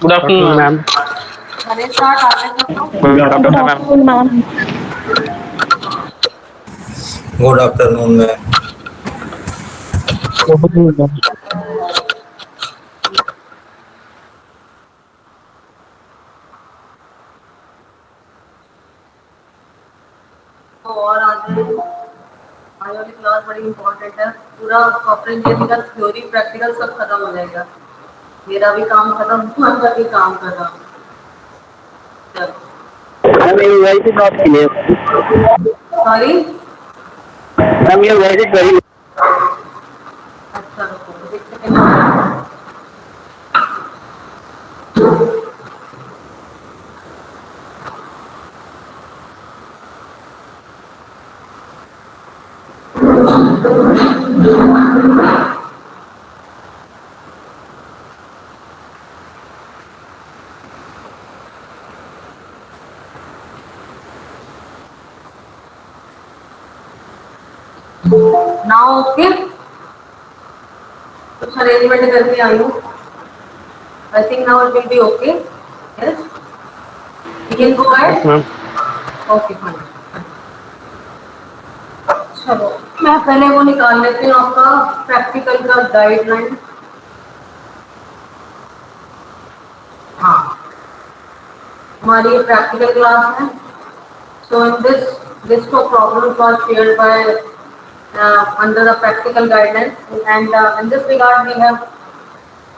Good afternoon, ma'am. Good Good Good afternoon, afternoon. ma'am. afternoon, ma'am. Good afternoon, ma'am. Good afternoon, ma'am. तो और आज आने वाली class बड़ी इंपॉर्टेंट है। पूरा सॉफ्टवेयर इंजीनियरिंग का थ्योरी प्रैक्टिकल सब खत्म हो जाएगा। मेरा भी काम खत्म, तुम्हारा भी काम खत्म। चलो, Ma'am, your voice is not clear. Sorry. Ma'am, your voice is very. अच्छा रुको, एक सेकंड। नाउ ओके, कुछ अरेंजमेंट करके आई हूँ। I think now it will be okay. Yes, we can go Yes, ahead. ma'am. Okay fine. चलो, मैं पहले वो निकाल लेती हूँ आपका प्रैक्टिकल का गाइडलाइन। हाँ, हमारी प्रैक्टिकल क्लास है। So in this list of problems was shared by under the practical guidance, and in this regard we have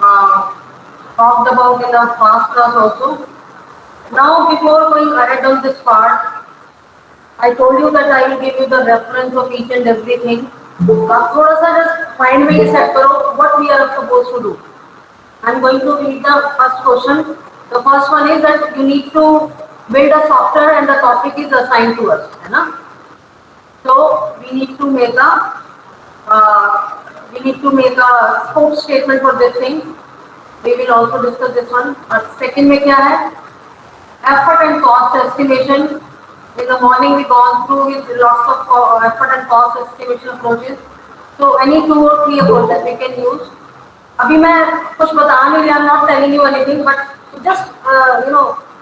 uh, talked about in the past class also. Now before going ahead on this part, I told you that I will give you the reference of each and everything. अब थोड़ा सा just find में set करो what we are supposed to do. I'm going to read the first question. The first one is that you need to build a software and the topic is assigned to us, है ना? So we need to make a scope statement for this thing. We will also discuss this one. और second में क्या है? Effort and cost estimation. In the morning we gone through with lots of effort and cost estimation approaches. So any 2 or 3 approaches we can use. अभी मैं कुछ बता नहीं रहा, I'm not telling you anything, but just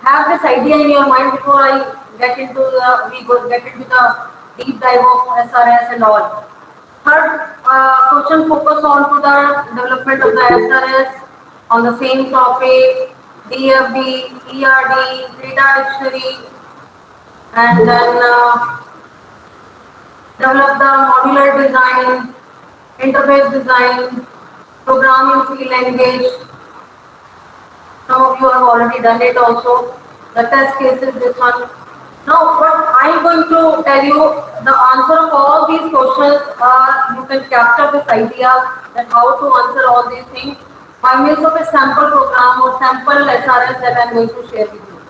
have this idea in your mind before I get into the deep dive of SRS and all. Third question focus on to the development of the SRS on the same topic, DFD, ERD, data dictionary, and then develop the modular design, interface design, programming C language. Some of you have already done it also. The test case is this one. Now, what I am going to tell you, the answer of all these questions are, you can capture this idea that how to answer all these things by means of a sample program or sample SRS that I am going to share with you.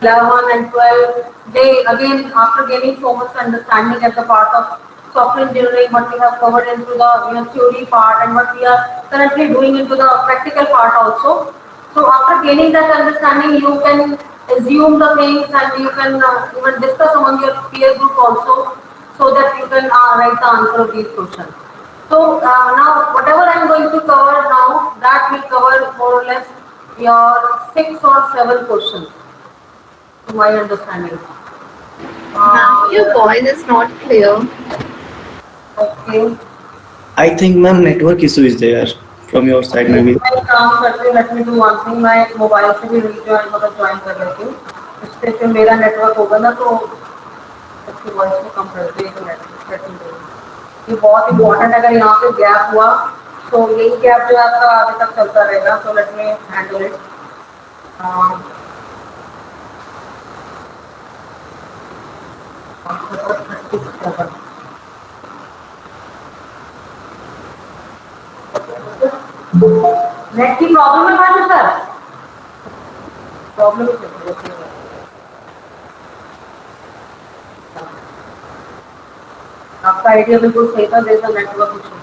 11 and 12, they again, after gaining so much understanding at the part of software engineering, what we have covered into the theory part and what we are currently doing into the practical part also. So after gaining that understanding, you can assume the things and you can even discuss among your peer group also, so that you can write the answer of these questions. So now whatever I am going to cover now, that will cover more or less your 6 or 7 questions to my understanding. Ma'am, your Uh, voice is not clear. okay. I think, ma'am, network issue is there from your side, Okay, maybe. मैं एक काम करती हूँ, let me do one thing, मैं mobile से भी rejoin मतलब join कर लेती हूँ। इससे फिर मेरा नेटवर्क होगा ना तो उसकी वॉइस को कम कर देगी तो सेटिंग करेगी। ये बहुत इंपॉर्टेंट है, अगर यहाँ पे गैप हुआ तो यही गैप जो है आपका आगे तक चलता रहेगा। तो let me handle it. Net की प्रॉब्लम है मैम सर, प्रॉब्लम आपका आइडिया बिल्कुल सही था, जैसा नेटवर्क इशू।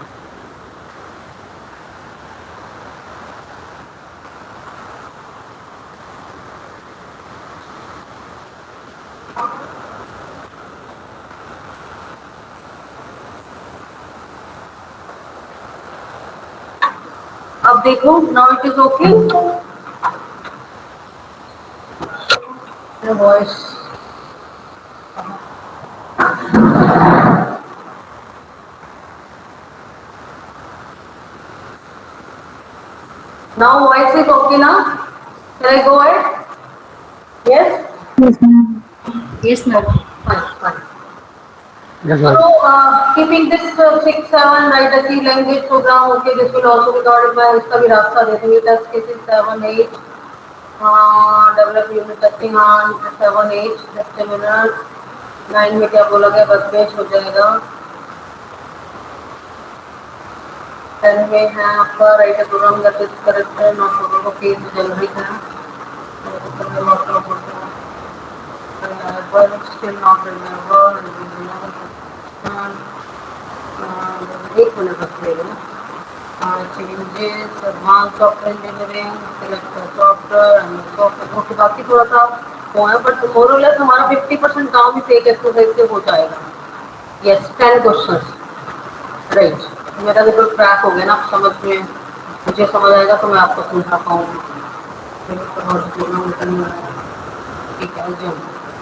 अब देखो, now it is okay. The voice. Now voice is okay now. Shall I go ahead? Yes. Yes, ma'am. Fine. Yes, So, ma'am. keeping this 6, 7, right, the C language program, okay, this will also be covered by इसका भी रास्ता दे देंगे, test cases 7, 8, develop unit testing on 7, 8, just a minute, 9 में क्या बोला गया, बस पेश हो जाएगा, 10 में है आपका right a program that is correct, not program okay generic है, but still not remember, एक मिनट रखिएगा, changes, advanced software engineering, select the software and software, okay बाकी थोड़ा सा वो है, बट ओवरऑल हमारा 50% काम इस एक एक्सरसाइज से हो जाएगा. Yes, 10 questions, right. मेरा भी तो ट्रैक हो गया ना समझ में, मुझे समझ आएगा तो मैं आपको समझा पाऊंगी. ठीक है, जो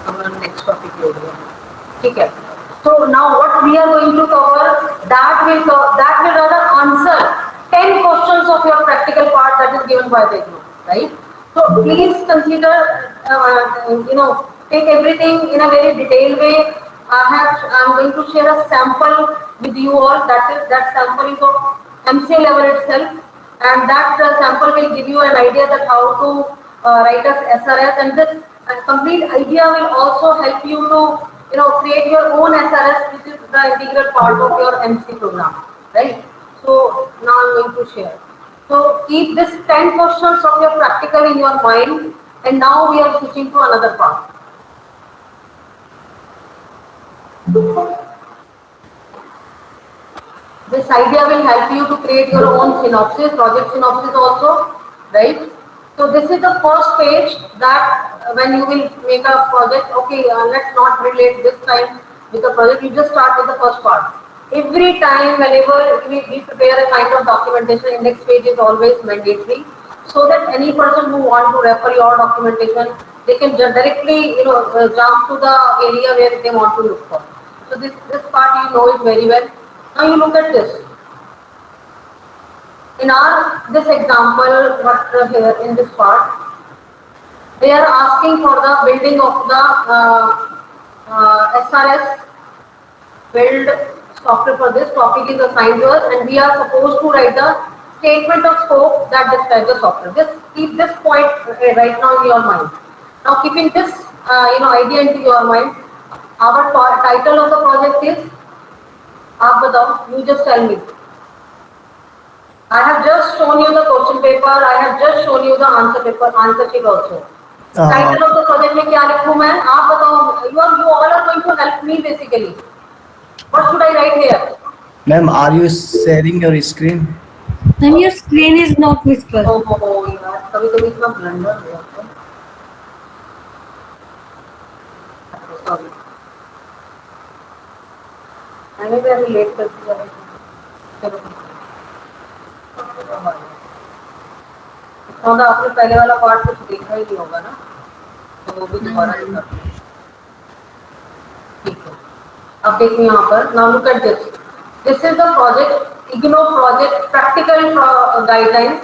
हमारा नेक्स्ट टॉपिक ले लिया. ठीक है. So now what we are going to cover, that will rather answer 10 questions of your practical part that is given by the exam, right? So please consider, take everything in a very detailed way. I'm going to share a sample with you all. That sample is of MCA level itself, and that sample will give you an idea that how to write as SRS, and this complete idea will also help you to create your own SRS, which is the integral part of your MC program, right? So now I'm going to share. So keep this 10 questions of your practical in your mind, and now we are switching to another part. This idea will help you to create your own synopsis, project synopsis also, right? So this is the first page that when you will make a project, okay, let's not relate this time with the project, you just start with the first part. Every time whenever we prepare a kind of documentation, index page is always mandatory, so that any person who want to refer your documentation, they can directly jump to the area where they want to look for. So this part you know it very well. Now you look at this. In this example, what here in this part, they are asking for the building of the SRS build software. For this topic is assigned to us, and we are supposed to write the statement of scope that describes the software. Just keep this point right now in your mind. Now keeping this idea into your mind, our title of the project is, आप बताओ, you just tell me. I have just shown you the question paper. I have just shown you the answer sheet also. Title of the project में क्या लिखूँ मैं? आप बताओ. You all are going to help me basically. What should I write here? Ma'am, are you sharing your screen? Ma'am, your screen is not visible. Oh यार, कभी इतना blunder हो जाता है. Sorry. मैंने भी अभी लेट कर दिया है. चलो. आपने पहले वाला पार्ट कुछ देखा ही नहीं होगा ना, तो वो भी दोबारा ही कर. ठीक है. अब देखिए यहाँ पर, now look at this. This is the project, IGNO project practical guidelines,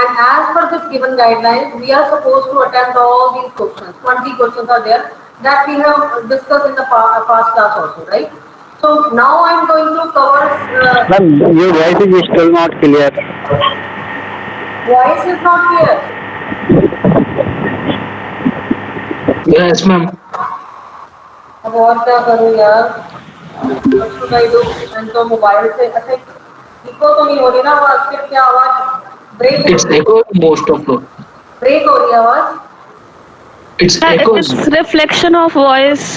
and as per this given guidelines, we are supposed to attempt all these questions. 20 questions are there that we have discussed in the past class also, right? So now I am going to cover. Ma'am, your voice is still not clear. Voice is not clear. Yes, ma'am. अब और क्या करूँ यार? What should I do? And तो mobile से अच्छा eco तो नहीं हो रही ना आवाज? फिर क्या आवाज break? It's echo most of the. Break हो रही है आवाज? It's echoes. It's reflection of voice.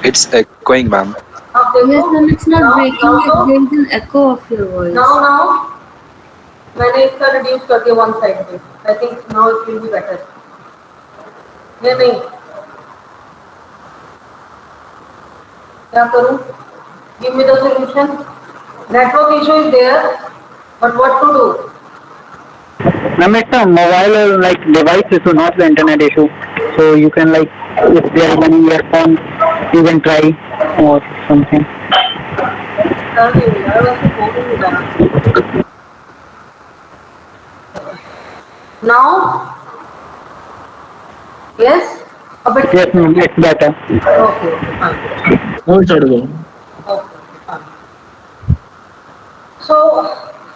It's echoing, ma'am. अब देखो. Yes, ma'am, it's not breaking. There is an echo of your voice. Now मैंने इसका रिड्यूस कर दिया one side पे. I think now it will be better. ये नहीं. क्या करूँ? Give me the solution. Network issue is there, but what to do? Ma'am, it's a mobile like device issue, not the internet issue. So you can like, if there is any earphone, you can try or something. Now, yes, a bit. Yes, ma'am, it's better. Okay, fine. No, it's audible. Okay, fine. So,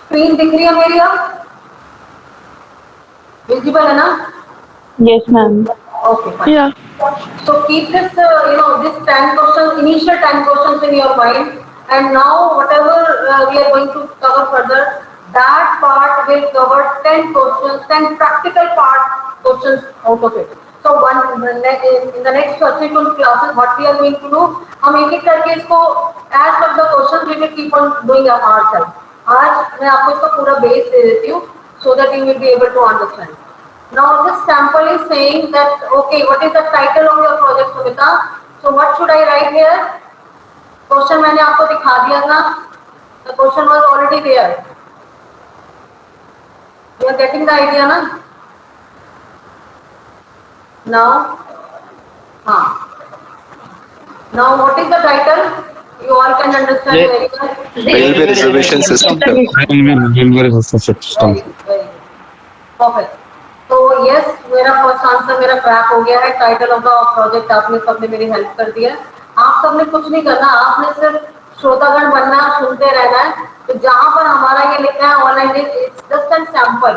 screen दिख रही है मेरी अब? Visible है ना? Yes, ma'am. Okay, fine. Yeah. So keep this, this 10 questions, initial 10 questions in your mind, and now whatever we are going to cover further, that part will cover 10 questions, 10 practical part questions out of it. So in the next subsequent classes, what we are going to do, हम एक एक करके इसको as per the questions we will keep on doing ourselves. आज मैं आपको इसका पूरा बेस दे देती हूँ, so that you will be able to understand. Now this sample is saying that, okay, what is the title of your project, Sumita? So what should I write here? Question मैंने आपको दिखा दिया था. The question was already there. You are getting the idea, na? Now, now what is the title? You all can understand very well. Railway reservation system. Railway system. Very good. Perfect. तो yes, मेरा first answer मेरा crack हो गया है. Title of the project आपने सबने मेरी help कर दिया. आप सबने कुछ नहीं करना, आपने सिर्फ श्रोतागण बनना, सुनते रहना है. तो जहां पर हमारा ये लिखा है online it's just an sample,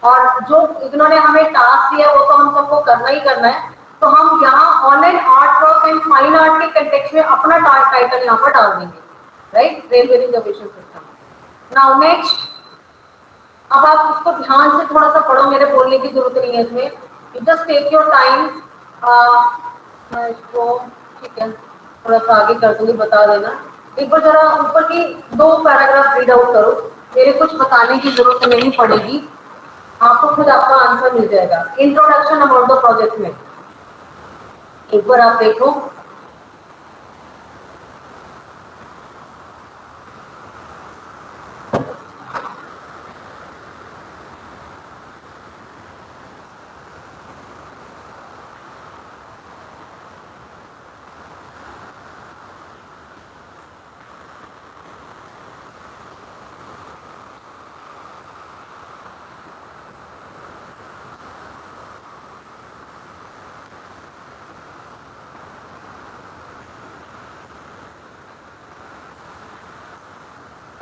और जो इन्होंने हमें टास्क दिया वो तो हम सबको करना ही करना है. तो हम यहाँ online art work and fine art के कंटेक्स्ट में अपना टाइटल यहाँ पर डाल देंगे. Right, railway reservation system. Now next, अब आप इसको ध्यान से थोड़ा सा पढ़ो, मेरे बोलने की जरूरत नहीं है इसमें. You just take your time. इसको ठीक है, थोड़ा सा आगे कर दूंगी, बता देना. एक बार जरा ऊपर की 2 पैराग्राफ रीड आउट करो, मेरे कुछ बताने की जरूरत नहीं पड़ेगी, आपको खुद आपका आंसर मिल जाएगा. इंट्रोडक्शन अबाउट द प्रोजेक्ट में एक बार आप देखो.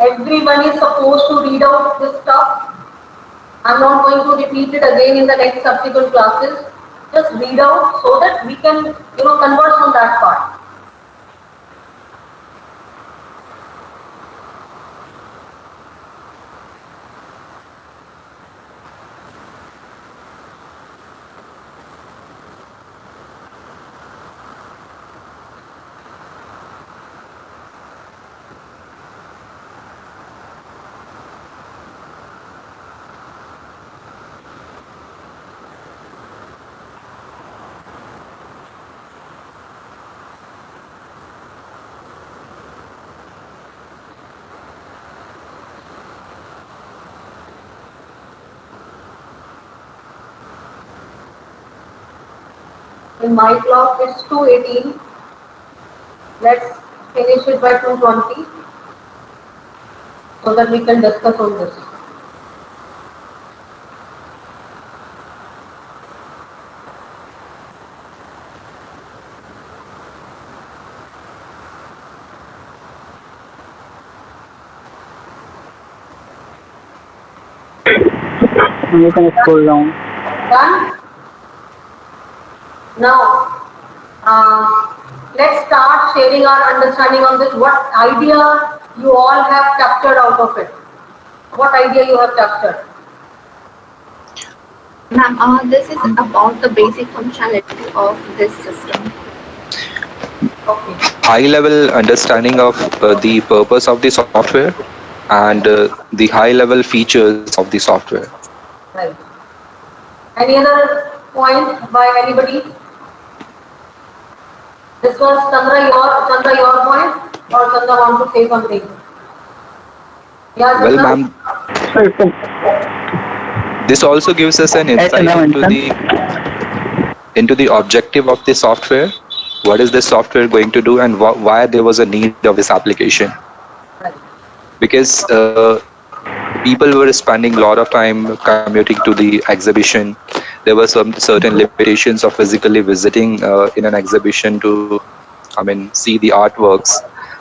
Everyone is supposed to read out this stuff. I'm not going to repeat it again in the next subsequent classes. Just read out so that we can, converse on that part. In my clock it's 2:18. Let's finish it by 2:20 so that we can discuss on this. You can scroll down. Done? Now, let's start sharing our understanding on this. What idea you all have captured out of it? What idea you have captured? Ma'am, this is about the basic functionality of this system. Okay. High level understanding of the purpose of the software and the high level features of the software. Right. Any other point by anybody? This was Chandra your point, or Chandra want to say something? Yeah, Well, Chandra? ma'am, This also gives us an As I insight mentioned, into the objective of the software. What is this software going to do, and why there was a need of this application? Right. Because people were spending a lot of time commuting to the exhibition. There were some certain limitations of physically visiting in an exhibition to, I mean, see the artworks.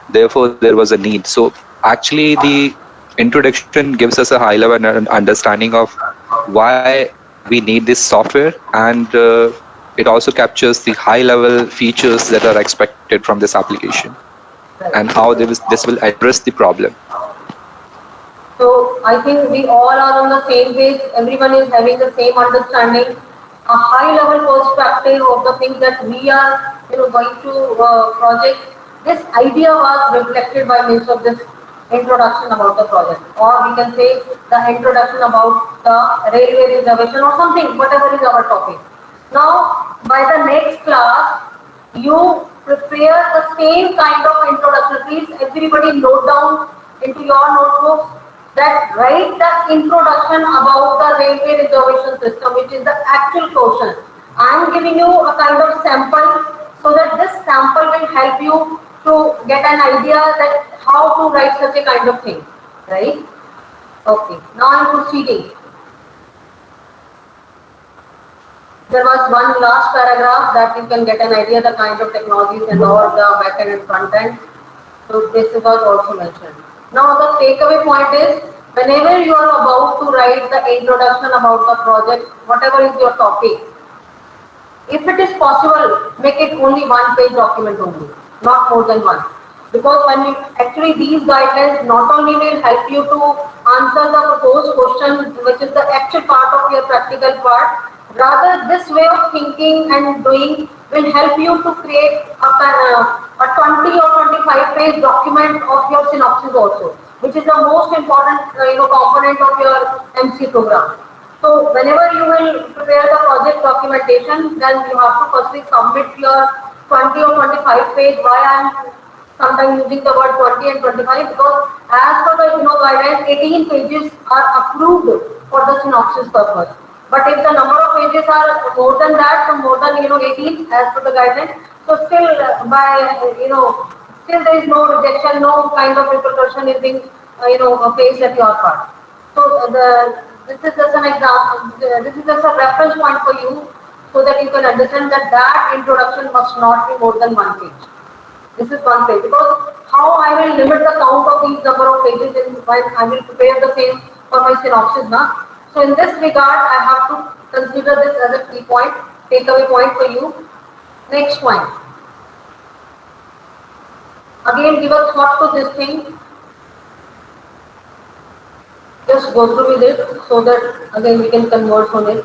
Therefore, there was a need. So, actually, the introduction gives us a high level understanding of why we need this software, and it also captures the high level features that are expected from this application and how this will address the problem. So I think we all are on the same page. Everyone is having the same understanding, a high level perspective of the things that we are, going to project. This idea was reflected by means of this introduction about the project, or we can say the introduction about the railway reservation or something, whatever is our topic. Now, by the next class, you prepare the same kind of introduction. Please, everybody note down into your notebooks that write the introduction about the railway reservation system, which is the actual question. I am giving you a kind of sample so that this sample will help you to get an idea that how to write such a kind of thing, right? Okay, now I am proceeding. There was one last paragraph that you can get an idea the kind of technologies and all the backend and front end. So this was also mentioned. Now the takeaway point is whenever you are about to write the introduction about the project, whatever is your topic, if it is possible, make it only one page document only, not more than one. Because when you actually these guidelines not only will help you to answer the proposed question, which is the actual part of your practical part, rather this way of thinking and doing will help you to create a 20 or 25 page document of your synopsis also, which is the most important component of your MC program. So whenever you will prepare the project documentation, then you have to firstly submit your 20 or 25 page. Why I am sometimes using the word 20 and 25, because as per the guidelines, 18 pages are approved for the synopsis purpose. But if the number of pages are more than that, so more than 18 as per the guidelines, so still still there is no rejection, no kind of repercussion is being placed at your part. So this is just an example. This is just a reference point for you, so that you can understand that that introduction must not be more than one page. This is one page, because how I will limit the count of these number of pages in while I will prepare the same for my synopsis now. So in this regard, I have to consider this as a key point, takeaway point for you. Next point. Again, give a thought to this thing. Just go through with it so that again we can converse on it.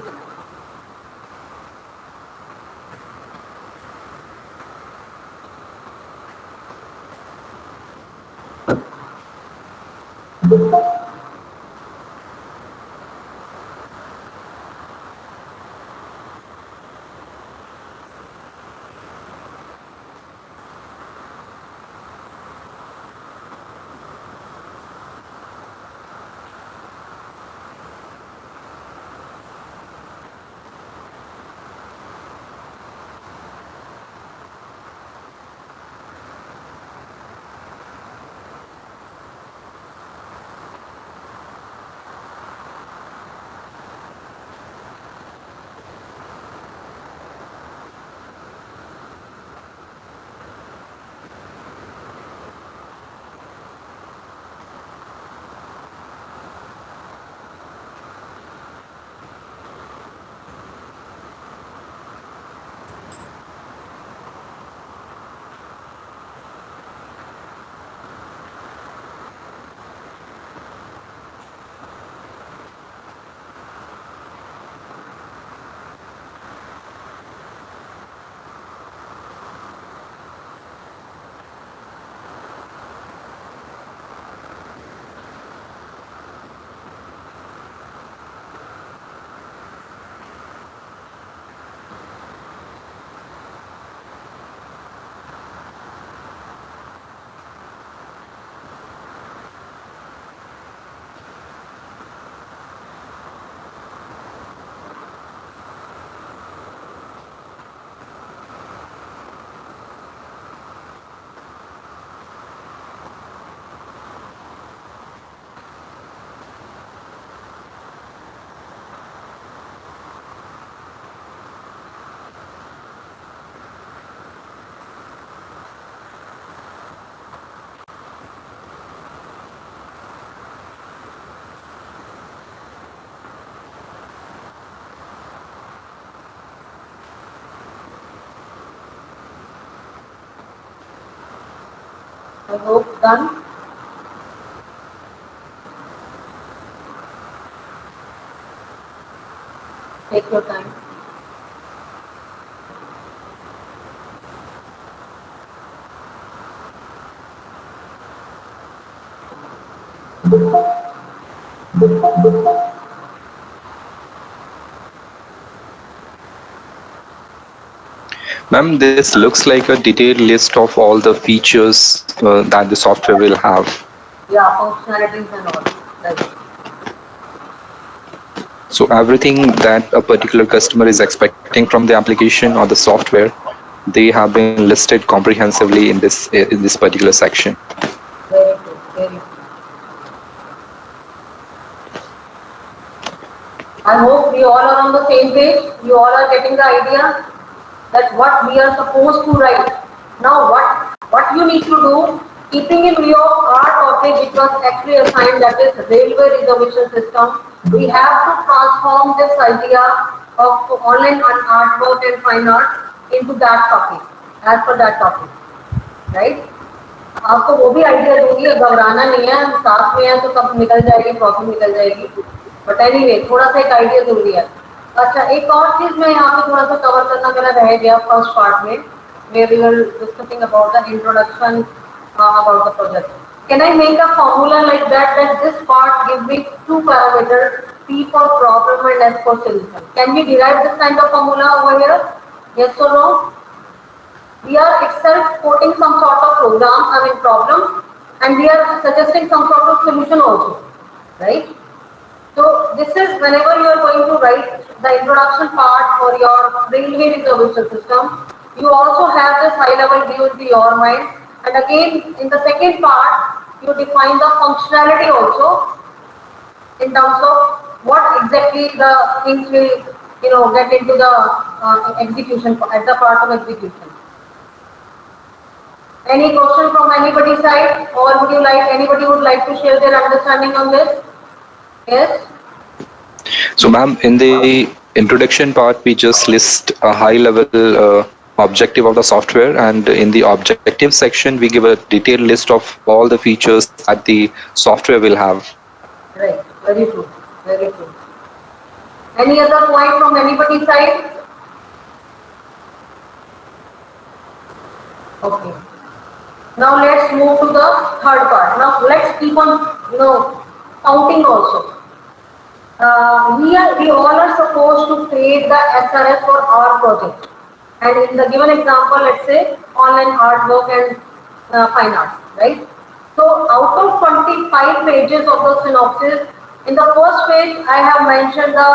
I hope done. Take your time. Ma'am, this looks like a detailed list of all the features that the software will have. Yeah, functionalities and all. Right. So everything that a particular customer is expecting from the application or the software, they have been listed comprehensively in this particular section. Very good. Very good. I hope we all are on the same page. You all are getting the idea that what we are supposed to write. Now what you need to do, keeping in view of our topic which was actually assigned, that is railway reservation system, we have to transform this idea of online artwork and fine art into that topic, as per that topic, right? आपको वो भी idea दूंगी, घबराना नहीं है, हम साथ में हैं तो सब निकल जाएगी, प्रॉब्लम निकल जाएगी. बट एनीवे थोड़ा सा एक आइडिया जरूरी है. अच्छा, एक और चीज मैं यहाँ पे थोड़ा सा कवर करना मेरा रह गया फर्स्ट पार्ट में, where we were discussing about the introduction about the project. Can I make a formula like that this part gives me two parameters, P for problem and S for solution? Can we derive this kind of formula over here? Yes or no? We are itself quoting some sort of program, problem, and we are suggesting some sort of solution also, right? So this is whenever you are going to write the introduction part for your railway reservation system, you also have this high level view into your mind, and again in the second part you define the functionality also in terms of what exactly the things will get into the execution at the part of execution. Any question from anybody's side, or would you like anybody would like to share their understanding on this? Yes. So, ma'am, in the introduction part, we just list a high-level objective of the software, and in the objective section, we give a detailed list of all the features that the software will have. Right. Very true. Very true. Any other point from anybody's side? Okay. Now let's move to the third part. Now let's keep on, counting also. We all are supposed to create the SRS for our project. And in the given example, let's say online artwork and fine art, right? So out of 25 pages of the synopsis, in the first page I have mentioned the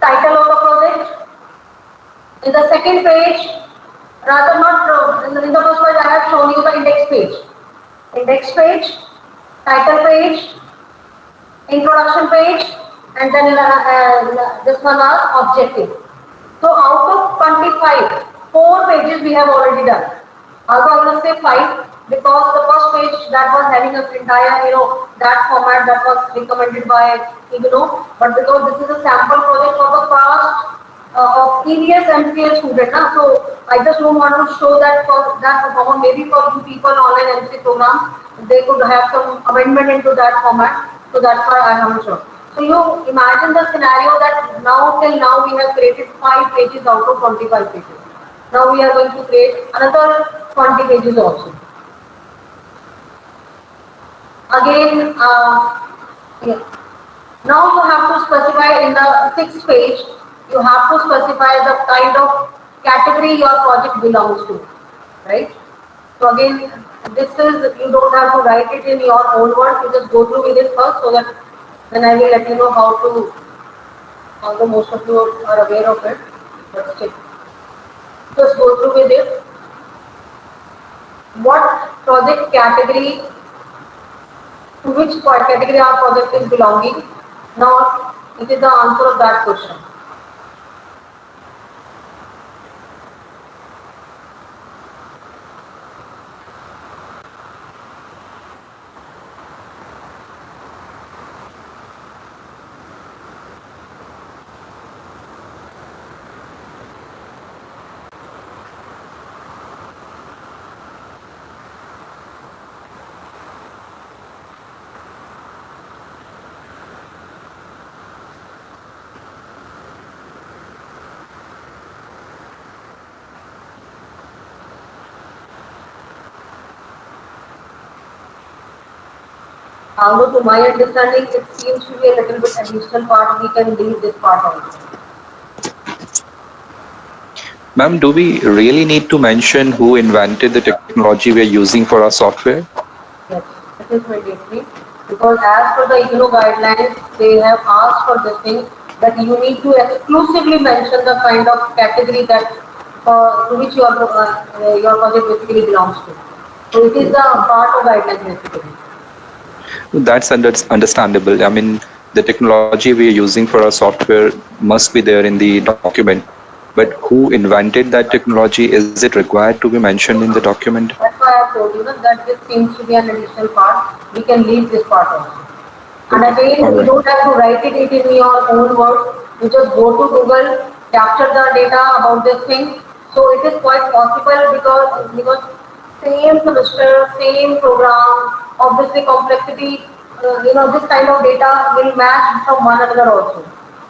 title of the project. In the second page, rather not in the first page I have shown you the index page. Index page, title page, introduction page, and then this one are objective. So out of 25, 4 pages we have already done. Although I will say 5 because the first page that was having an entire, that format that was recommended by IGNO, but because this is a sample project for the past of previous MCS student, so I just don't want to show that for that performance. Maybe for you people online MC program, they could have some amendment into that format. So that's why I haven't shown. So you imagine the scenario that till now we have created 5 pages out of 25 pages. Now we are going to create another 20 pages also. Again, yeah. Now you have to specify in the 6th page, you have to specify the kind of category your project belongs to, right? So again, this is, you don't have to write it in your own words, you just go through with it first so that then I will let you know how to, although most of you are aware of it, but still. Just go through with it. What project category, to which category our project is belonging? Now, it is the answer of that question. Although to my understanding, it seems to be a little bit additional part. We can leave this part also. Ma'am, do we really need to mention who invented the technology we are using for our software? Yes, it is mandatory because as per the IGNO guidelines, they have asked for this thing that you need to exclusively mention the kind of category that to which your project basically belongs to. So it is the part of guidelines basically. That's understandable. I mean, the technology we are using for our software must be there in the document. But who invented that technology? Is it required to be mentioned in the document? That's why I told you that this seems to be an additional part. We can leave this part also. And Okay. All again, you right. don't have to write it in your own words. You just go to Google, capture the data about this thing. So it is quite possible because same semester, same program, obviously complexity, this kind of data will match from one another also.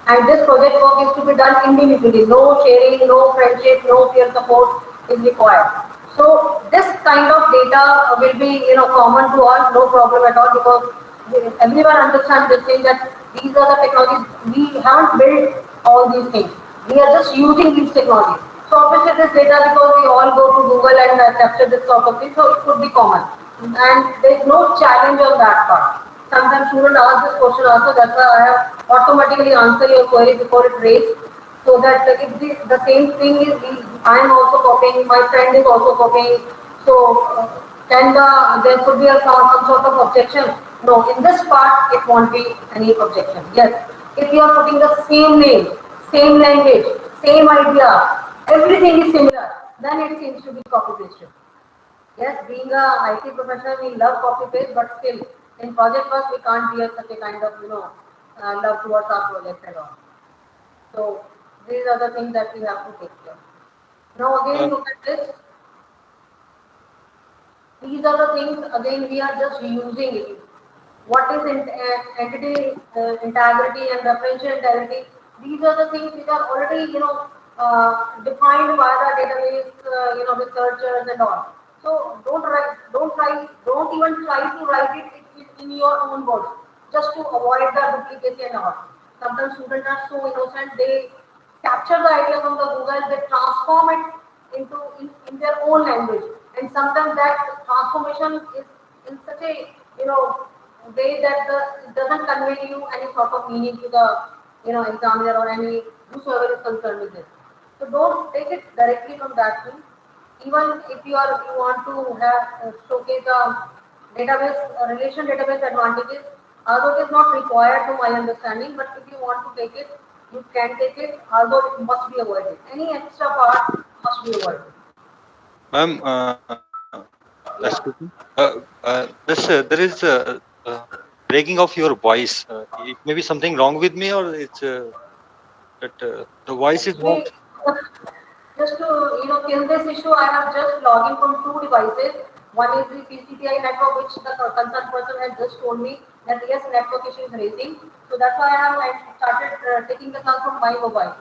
And this project work is to be done individually. No sharing, no friendship, no peer support is required. So this kind of data will be common to all, no problem at all because everyone understands this thing that these are the technologies. We haven't built all these things. We are just using these technologies. So obviously this data because we all go to Google and capture this sort of thing, so it could be common. And there is no challenge on that part. Sometimes students ask this question also, that's why I have automatically answered your query before it raised. So that if the same thing is, I am also copying, my friend is also copying. So can there could be some sort of objection? No, in this part it won't be any objection. Yes, if you are putting the same name, same language, same idea, everything is similar, then it seems to be copy pasted. Yes, being a IT professional, we love copy paste, but still, in project work, we can't bear such a kind of, love towards our project and all. So, these are the things that we have to take care. Now, again, Um, look at this. These are the things, again, we are just using it. What is entity integrity and referential integrity? These are the things which are already, defined by the database, researchers and all. So don't even try to write it in your own words, just to avoid the duplicacy and all. Sometimes students are so innocent, they capture the idea from the Google, they transform it in their own language, and sometimes that transformation is in such a way that it doesn't convey you any sort of meaning to the examiner or any whosoever is concerned with this. So don't take it directly from that thing. Even if you want to have showcase the database relation database advantages, although it is not required to my understanding, but if you want to take it, you can take it. Although it must be avoided. Any extra part must be avoided. Ma'am, excuse me. Yeah. There is breaking of your voice. It may be something wrong with me, or it's that the voice is not. Actually, just to kill this issue, I have just logged in from two devices. One is the PCPI network, which the concerned person has just told me that yes, network issue is raising. So that's why I started taking the call from my mobile.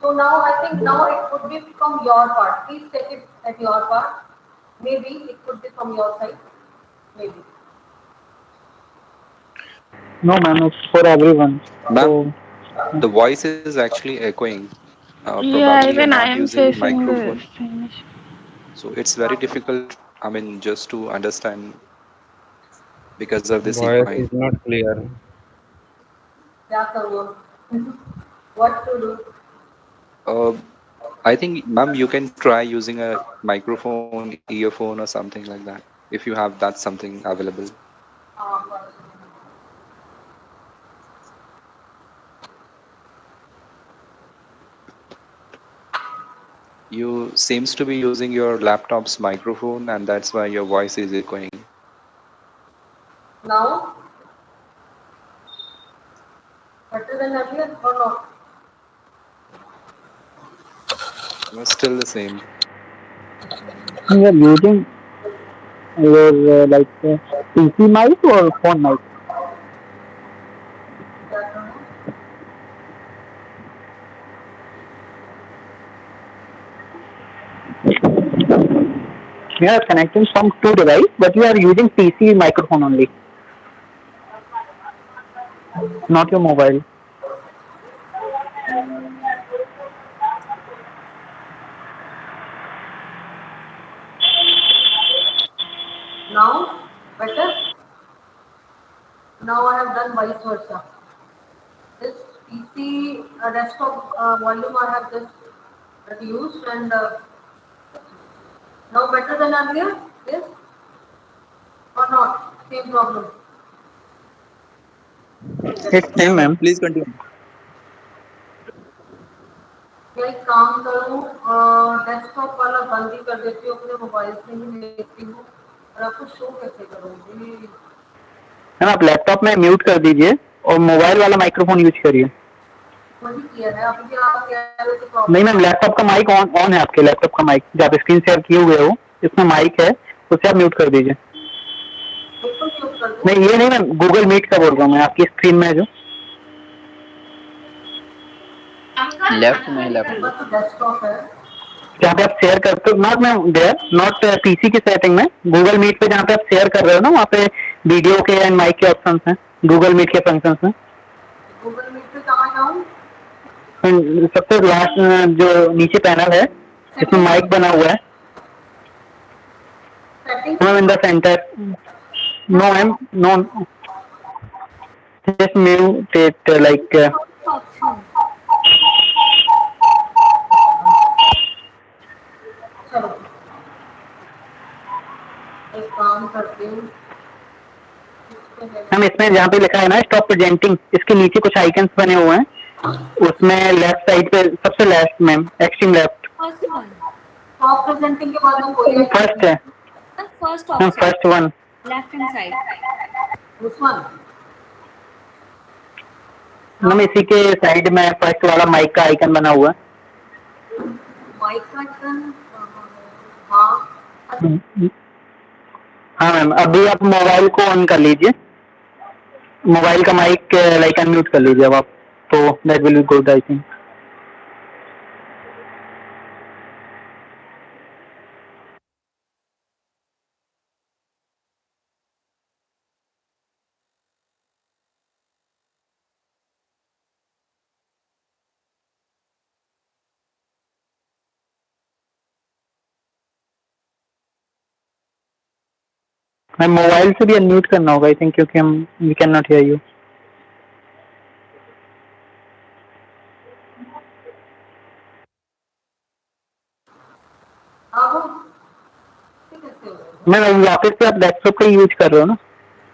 So now I think now it could be from your part. Please take it at your part. Maybe it could be from your side. Maybe. No, ma'am, it's for everyone. Ma'am, So, the voice is actually echoing. Probably Yeah, you're even not I am using facing microphone. the same issue. So it's very difficult, I mean, just to understand because of this Voice echoing. is not clear. Yeah, so what to do? Uh, I think, ma'am, you can try using a microphone, earphone, or something like that if you have that something available. Uh, You seems to be using your laptop's microphone, and that's why your voice is echoing. now, better than earlier or not? Still the same. you are using your PC mic or phone mic? Yeah. You are connecting from two devices, but you are using PC microphone only. not your mobile. Now, better? Now I have done vice versa. This PC desktop volume I have just reduced and now better than earlier? Yes or not? Same problem. It's Yeah, same, ma'am. ma'am. Please continue. मैं एक काम करूँ desktop वाला बंद ही कर देती हूँ अपने मोबाइल से ही देखती हूँ और आपको शो कैसे करूँगी मैम आप लैपटॉप में म्यूट कर दीजिए और मोबाइल वाला माइक्रोफोन यूज करिए। वही किया है अभी आप कह रहे हो कि नहीं प्रॉब्लम मैम, लैपटॉप का माइक ऑन ऑन है, आपके लैपटॉप का माइक जो आप स्क्रीन शेयर किए हुए हो, इसमें माइक है, उसे आप म्यूट कर दीजिए। बिल्कुल म्यूट कर दूँ नहीं ये नहीं मैम, गूगल मीट का बोल रहा हूँ मैं, आपकी स्क्रीन में है जो लेफ्ट में है, मेरे लेफ्ट में। पास तो डेस्कटॉप है जहाँ पे आप शेयर करते हो, not ma'am there, not PC की सेटिंग में, गूगल मीट पे जहाँ पे आप शेयर कर रहे हो ना, वहाँ पे वीडियो के एंड माइक के ऑप्शन हैं गूगल मीट के फंक्शन में। गूगल मीट पे कहाँ जाऊँ सबसे लास्ट जो नीचे पैनल है, इसमें सेटिंग माइक बना हुआ है setting ma'am, in the centre. No ma'am, no, just mute it like चलो एक काम करती हूँ मैम इसमें जहाँ पे लिखा है ना स्टॉप प्रेजेंटिंग, इसके नीचे कुछ आइकन्स बने हुए हैं, उसमें लेफ्ट साइड पे सबसे left ma'am, extreme left First one. Top presenting के बाद में कोई आइकन फर्स्ट है The first ma'am, option, first one left hand side. This one ma'am, इसी के साइड में फर्स्ट वाला माइक का आइकन बना हुआ माइक का आइकन हाँ है। हाँ मैम, अभी आप मोबाइल को ऑन कर लीजिए, मोबाइल का माइक लाइक अनम्यूट कर लीजिए अब आप, तो that will be good I think. Ma'am mobile से भी अनम्यूट करना होगा आई थिंक, क्योंकि हम we can not hear you. अब ठीक है मैम वापस से आप डेस्कटॉप का यूज कर रहे हो ना,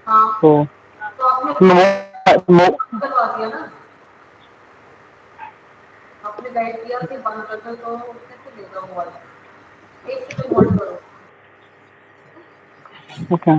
हाँ तो तो आपने करवा दिया ना आपने गाइड किया कि बंद कर दो तो कैसे लेगा मोबाइल एक सेकंड होल्ड करो okay.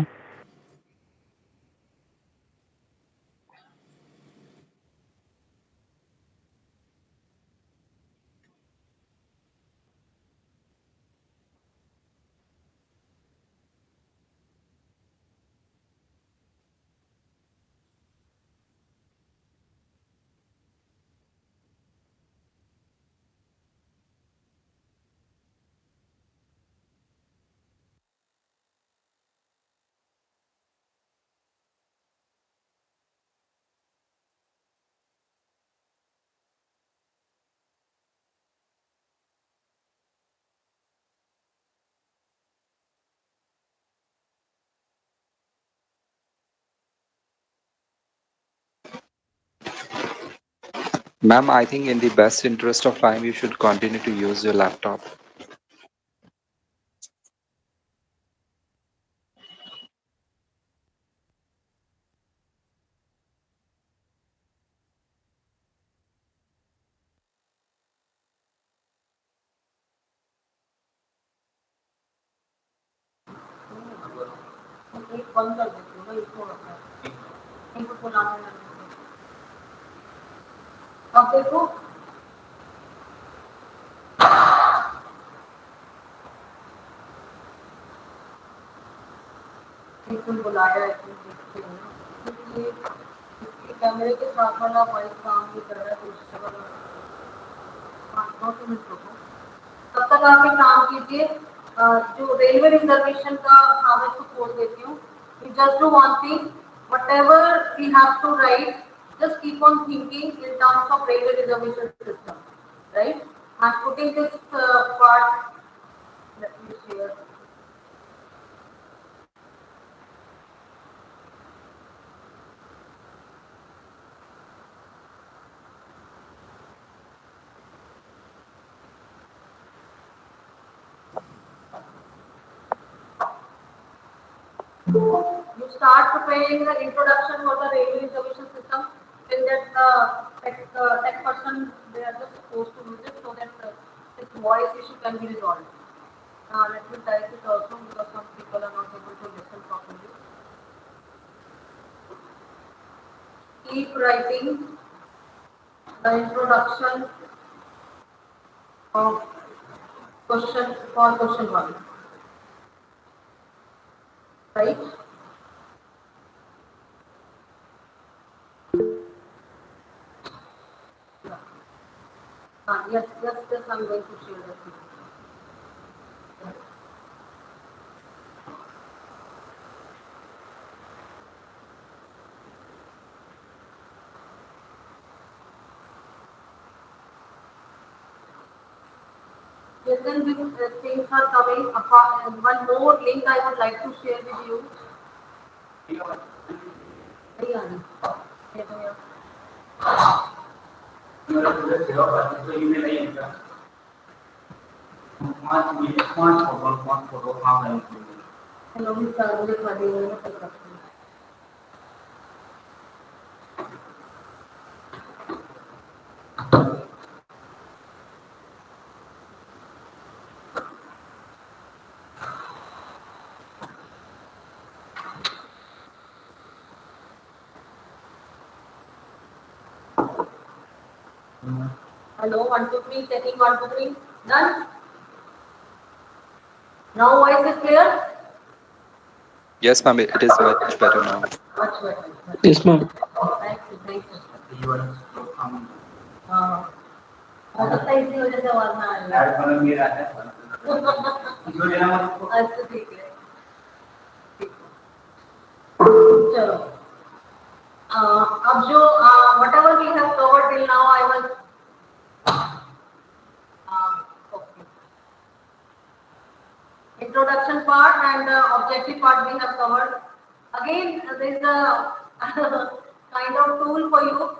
Ma'am, I think in the best interest of time, you should continue to use your laptop. एक बंद कर देती हूँ ना इसको रखना है इनको बुलाने लगेंगे अब देखो बिल्कुल बुलाया है तुम देखते हो ना क्योंकि इसके कैमरे के साथ वाला वाइस काम नहीं कर रहा है दूसरे वाला 5 मिनट रुको तब तक आप एक काम कीजिए जो रेलवे रिजर्वेशन का कागज को खोल देती हूँ you just do one thing whatever we have to write Just keep on thinking in terms of railway reservation system, right? I'm putting this part. Let me share. You start preparing the introduction for the railway reservation system. Till that tech person, they are just supposed to use it so that this voice issue can be resolved. Let me type it also because some people are not able to listen properly. Keep writing the introduction of question one, right? Yes, I'm going to share that. Yes, then things are coming. One more link I would like to share with you. Yeah. Hello, Mr. Hello, 1, 2, 3, checking 1, 2, 3. Done. Now voice is clear? Yes, ma'am, it is much better now. Much better. Yes, ma'am. Thank you. हाँ, हो सकता है इसी वजह से आवाज ना आ रही है। अच्छा ठीक है। चलो अब जो whatever we have covered till now I was okay. Introduction part and objective part we have covered. Again there is a kind of tool for you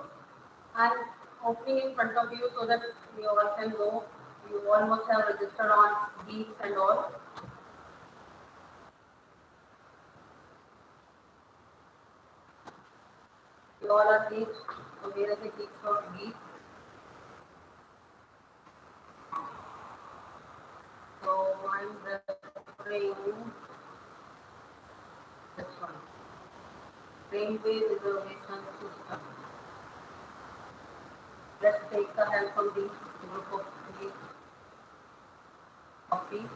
and opening in front of you so that you all can know. You all must have registered on Geeks and all. You all are Geeks. So where is the Geeks of Geeks? So I'm referring this one. Railway reservation system. Let's take the help from the group of three copies.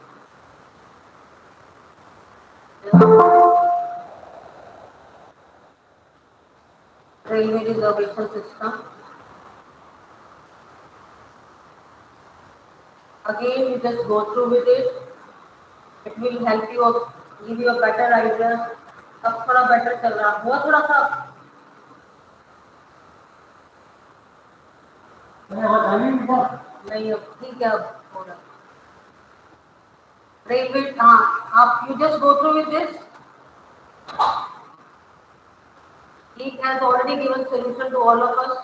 Railway reservation system. Again, you just go through with it. It will help you, give you a better idea. अब थोड़ा better चल रहा है, बहुत थोड़ा सा नहीं अब ठीक है अब हो रहा रेलवे हाँ आप you just go through with this. He has already given solution to all of us.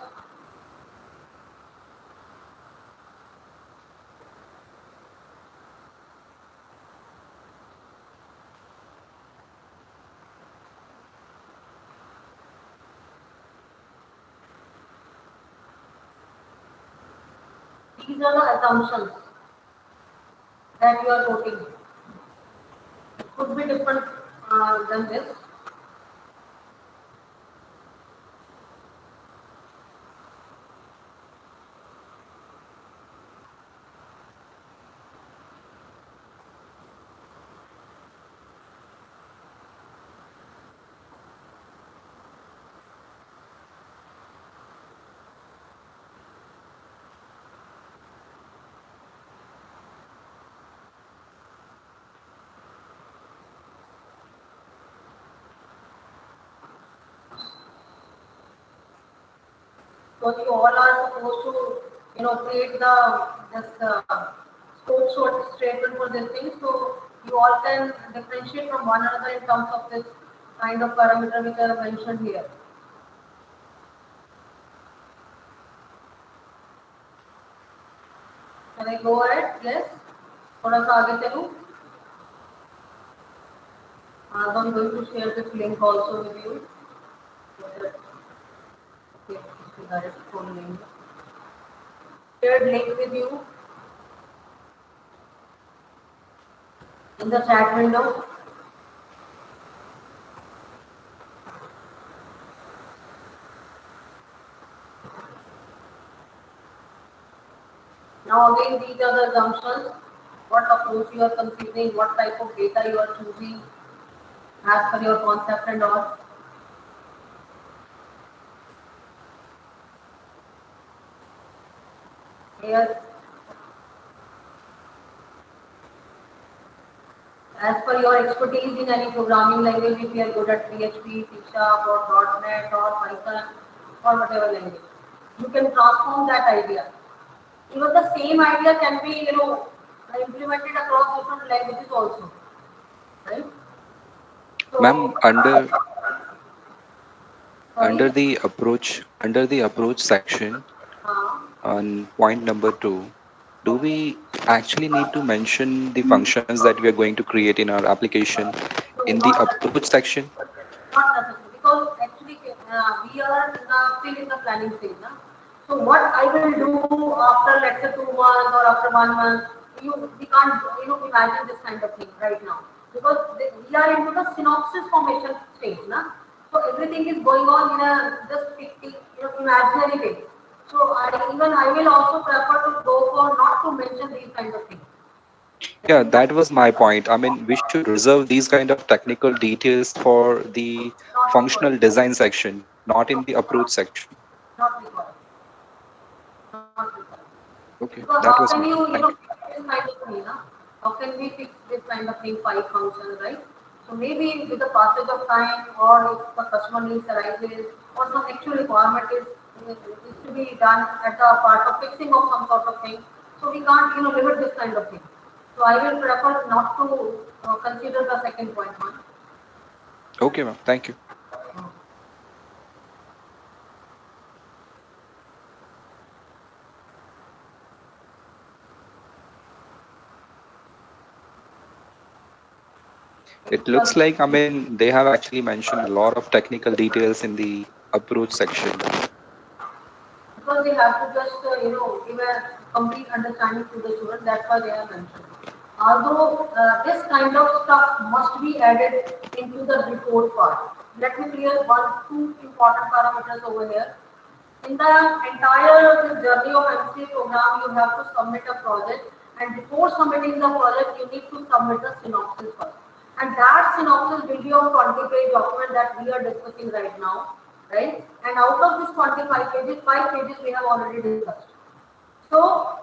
These are the assumptions that you are quoting. It could be different than this. So you all are supposed to, create the this scope statement for this thing. So you all can differentiate from one another in terms of this kind of parameter which are mentioned here. Can I go ahead? Yes. थोड़ा सा आगे चलूं. I'm going to share this link also with you. Okay, direct phone link. Shared link with you in the chat window. Now again, these are the assumptions. What approach you are considering, what type of data you are choosing as per your concept and all. Here, as per your expertise in any programming language, if you are good at PHP, C Sharp or .NET or Python or whatever language, you can transform that idea. Even the same idea can be, implemented across different languages also, right? Ma'am, So, under sorry, the approach section uh, on point number 2, do we actually need to mention the functions that we are going to create in our application no, in the not approach necessary. section? Not necessary because actually we are still in the planning stage. Na? So what I will do after let's say 2 months or after 1 month, we can't imagine this kind of thing right now because we are into the synopsis formation stage. Na? So everything is going on in a just imaginary way. So I will also prefer to go for not to mention these kind of things. Yeah, These are that was my point. I mean, we should reserve these kind of technical details for the not required. functional design section, not in No, the approach section. not required. Not required. Okay, Because that how was can my you, point. Thank you. fix this kind of thing, na? How can we fix this kind of thing, 5 functions, right? So maybe with the passage of time, or if the customer needs arises, or some actual requirement is to be done at the part of fixing of some sort of thing. So we can't, limit this kind of thing. So I will prefer not to consider the second point one. Okay, ma'am. Thank you. It looks like, I mean, they have actually mentioned a lot of technical details in the approach section. Because they have to just give a complete understanding to the student. That's why they are mentioned. Although this kind of stuff must be added into the report part. Let me clear two important parameters over here. In the entire journey of MCA program, you have to submit a project, and before submitting the project, you need to submit a synopsis first. And that synopsis will be of 20-page document that we are discussing right now, right? And out of this 25 pages, 5 pages we have already discussed. So,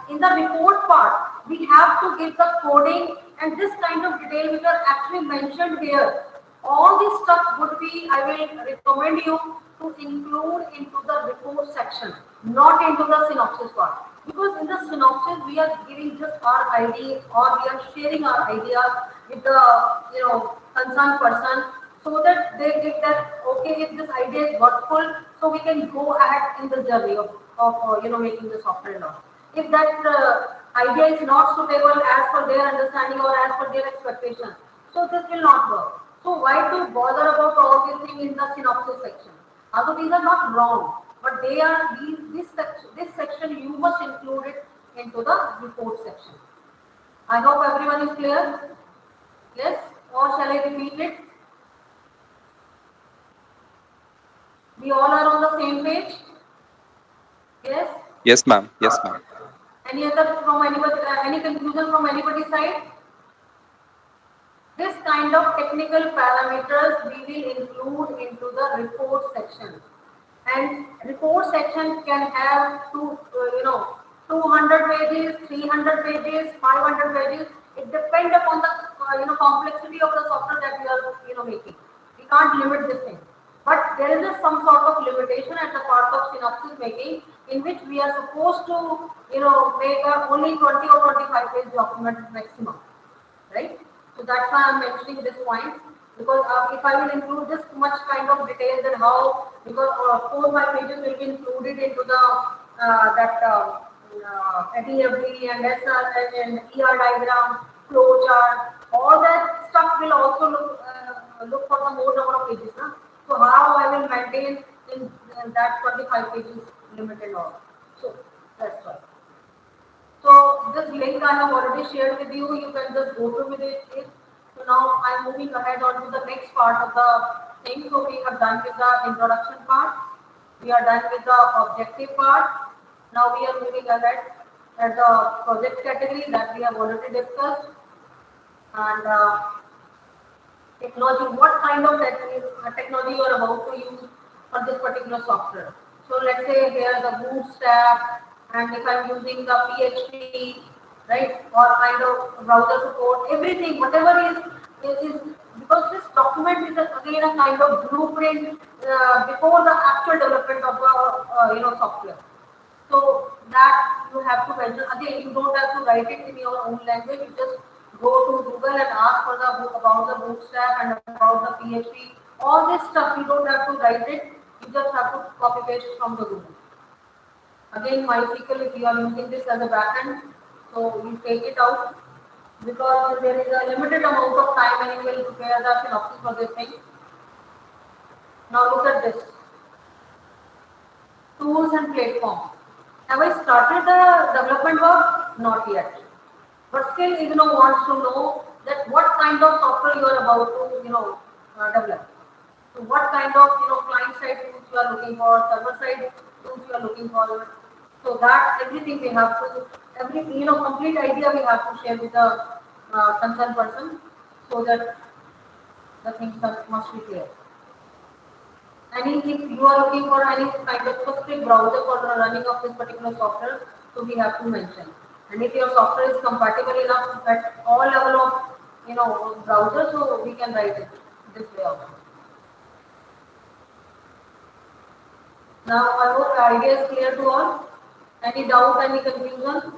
in the report part, we have to give the coding and this kind of detail which are actually mentioned here. All this stuff would be, I will recommend you to include into the report section, not into the synopsis part. Because in the synopsis, we are giving just our idea or we are sharing our idea with the concerned person so that they get that okay if this idea is worthwhile so we can go ahead in the journey of making the software law. If that idea is not suitable as per their understanding or as per their expectation, so this will not work. So why to bother about all these things in the synopsis section? Although these are not wrong, but they are this section you must include it into the report section. I hope everyone is clear. Yes, or shall I repeat it? We all are on the same page. Yes. Yes, ma'am. Yes, ma'am. Any other from anybody? Any conclusion from anybody's side? This kind of technical parameters we will include into the report section. And report section can have 200 pages, 300 pages, 500 pages. It depends upon the complexity of the software that we are making. We can't limit this thing. But there is some sort of limitation at the part of synopsis making in which we are supposed to, make only 20 or 25 page document maximum, right? So that's why I'm mentioning this point because if I will include this much kind of detail, then how, because 4 or 5 pages will be included into the that DFD and SR and ER diagram, flow chart, all that stuff will also look for the more number of pages. Huh? So how I will maintain in that 25 pages limit and all. So that's why. So this link I have already shared with you. You can just go through with it. So now I'm moving ahead on to the next part of the thing. So we are done with the introduction part. We are done with the objective part. Now we are moving ahead at the project category that we have already discussed. And technology, what kind of technology you are about to use for this particular software. So let's say here the bootstrap, and if I'm using the PHP, right, or kind of browser support, everything, whatever is because this document is again a kind of blueprint before the actual development of the software. So that you have to mention. Again, you don't have to write it in your own language. You just go to Google and ask for the book about the bootstrap and about the PHP. All this stuff you don't have to write it. You just have to copy paste from the Google. Again, MySQL, if you are using this as a backend, so you take it out because there is a limited amount of time and you will prepare the synopsis for this thing. Now look at this. Tools and platforms. Have I started the development work? Not yet. But still, wants to know that what kind of software you are about to, develop. So what kind of, client side tools you are looking for, server side tools you are looking for. So that everything we have to, complete idea we have to share with the concerned person so that the things must be clear. If you are looking for any kind of specific browser for the running of this particular software, so we have to mention. And if your software is compatible enough at all level of browser, so we can write it this way also. Now I hope the idea is clear to all. Any doubt, any confusion?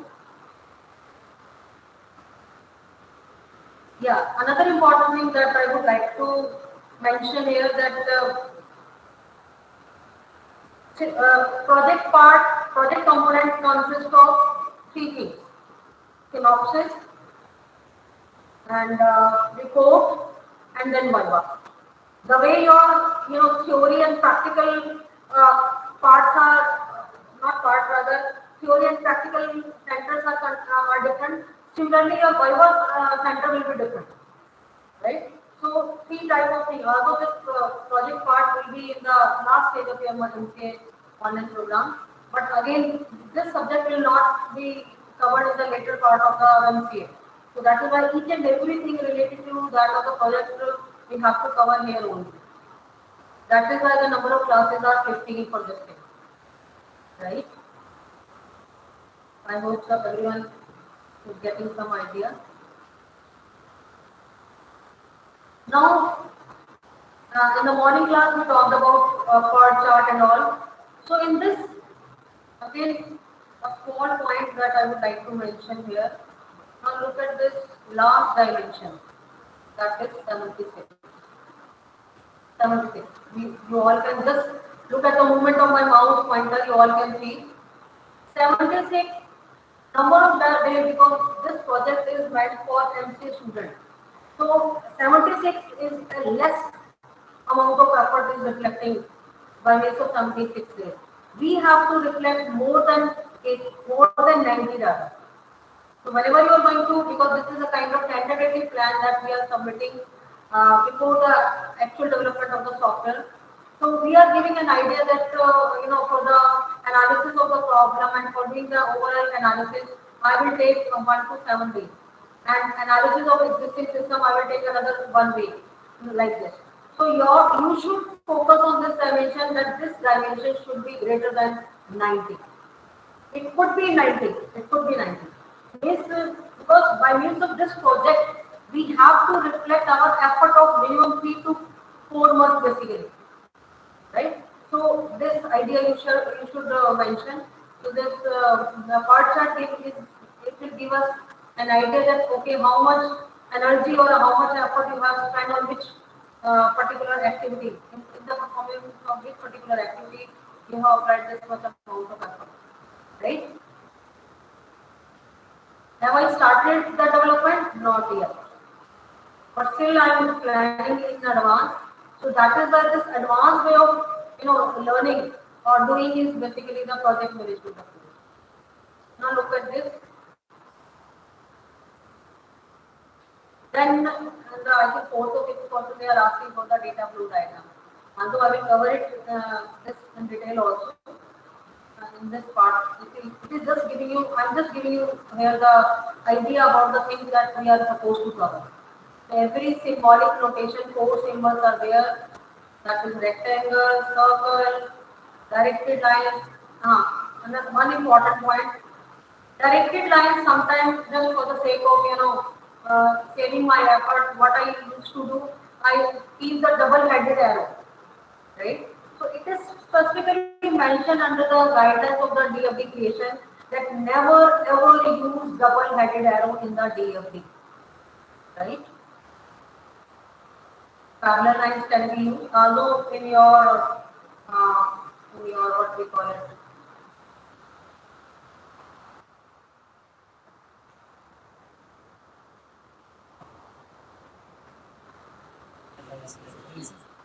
Yeah, another important thing that I would like to mention here that project component consists of three things: synopsis and report, and then Viva. The way your theory and practical parts are not part rather theory and practical centers are different. Similarly, your Viva center will be different, right? So three type of things. Although this project part will be in the last stage of your MCA online program, but again this subject will not be covered in the later part of the MCA. So that is why each and everything related to that of the project we have to cover here only. That is why the number of classes are 15 for this thing, right? I hope that everyone is getting some idea. Now, in the morning class, we talked about chord chart and all. So in this, again, a small point that I would like to mention here. Now look at this last dimension, that is 76. 76. You all can just look at the movement of my mouse pointer, you all can see. 76, number of that day, because this project is meant for MCA students. So 76 is a less amount of effort is reflecting by means of 76 days. We have to reflect more than 90 data. So whenever you are going to, because this is a kind of tentative plan that we are submitting before the actual development of the software. So we are giving an idea that for the analysis of the problem and for doing the overall analysis, I will take 1 to 7 days, and analysis of existing system I will take another 1 week, like this. So you should focus on this dimension, that this dimension should be greater than 90. It could be 90. It could be 90. Because by means of this project, we have to reflect our effort of minimum 3 to 4 months basically. right? So this idea you should mention. So this the part chart it will give us an idea that okay how much energy or how much effort you have spent on which particular activity in the performance of which particular activity you have applied this much amount of effort, right? Have I started the development? Not yet. But still I am planning in advance. So that is why this advanced way of learning or doing is basically the project management approach. Now look at this. Then I think fourth or fifth question they are asking for the data flow diagram. Although I will cover it this in detail also in this part. It is just giving you. I'm just giving you here the idea about the things that we are supposed to cover. So every symbolic notation, four symbols are there. That is rectangle, circle, directed lines. And that's one important point. Directed lines sometimes just for the sake of saving my effort. What I used to do, I keep the double-headed arrow, right? So it is specifically mentioned under the guidelines of the DFD creation that never ever use double-headed arrow in the DFD, right? Parallel lines can be used, although in your what we call it,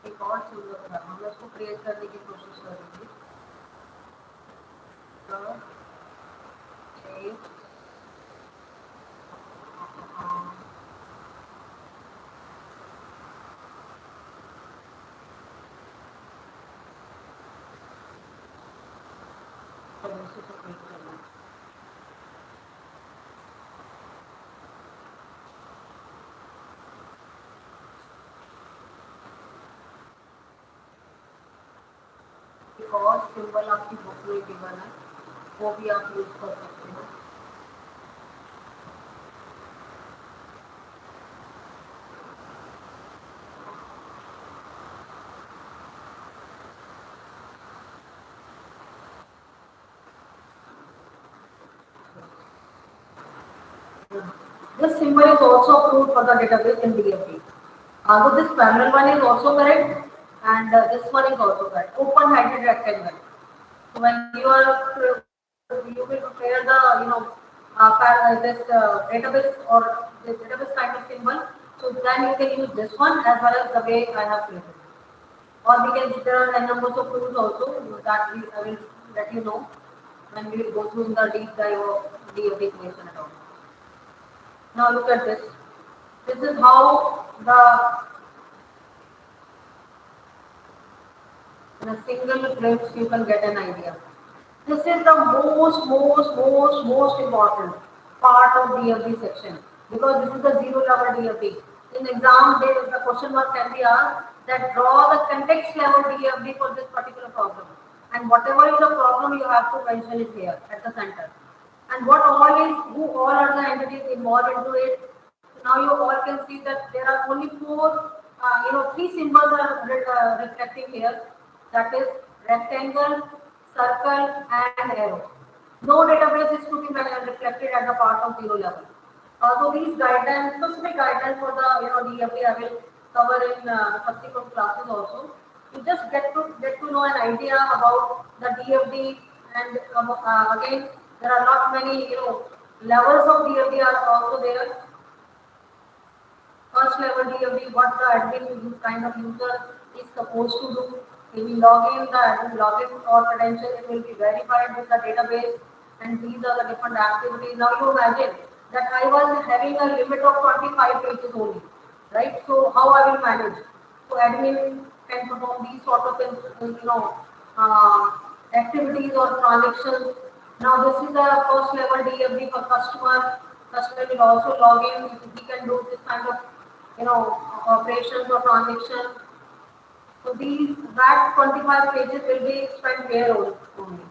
एक और चीज हम उसको create करने की कोशिश करेंगे एक और सिंबल आपकी बुक में गिवन है वो भी आप यूज कर सकते हो This symbol is also approved for the database in DFT. Although this parallel one is also correct and this one is also correct. Open-headed rectangle. So when you will prepare the this database or the database kind of symbol, so then you can use this one as well as the way I have created. Or we can there are n numbers of tools also that I will let you know when we will go through the deep dive of DFT creation and all. Now look at this. This is how in a single glimpse you can get an idea. This is the most important part of DFD section because this is the zero level DFD. In exam, the question mark can be asked that draw the context level DFD for this particular problem. And whatever is the problem, you have to mention it here at the center. And who all are the entities involved into it. So now you all can see that there are only three symbols are reflecting here. That is rectangle, circle, and arrow. No database is to be reflected at the part of zero level. So these guidelines, specific guidelines for the DFD, I will cover in subsequent classes also. You just get to know an idea about the DFD, and again there are not many levels of DFD are also there. First level DFD, what the admin kind of user is supposed to do. He will log in, the admin login or credential, it will be verified with the database, and these are the different activities. Now you imagine that I was having a limit of 25 pages only, right? So how I will manage? So admin can perform these sort of activities or transactions. Now this is the first level DFD for customer. Customer will also log in. He can do this kind of operations or transactions. So that 25 pages will be spent there only.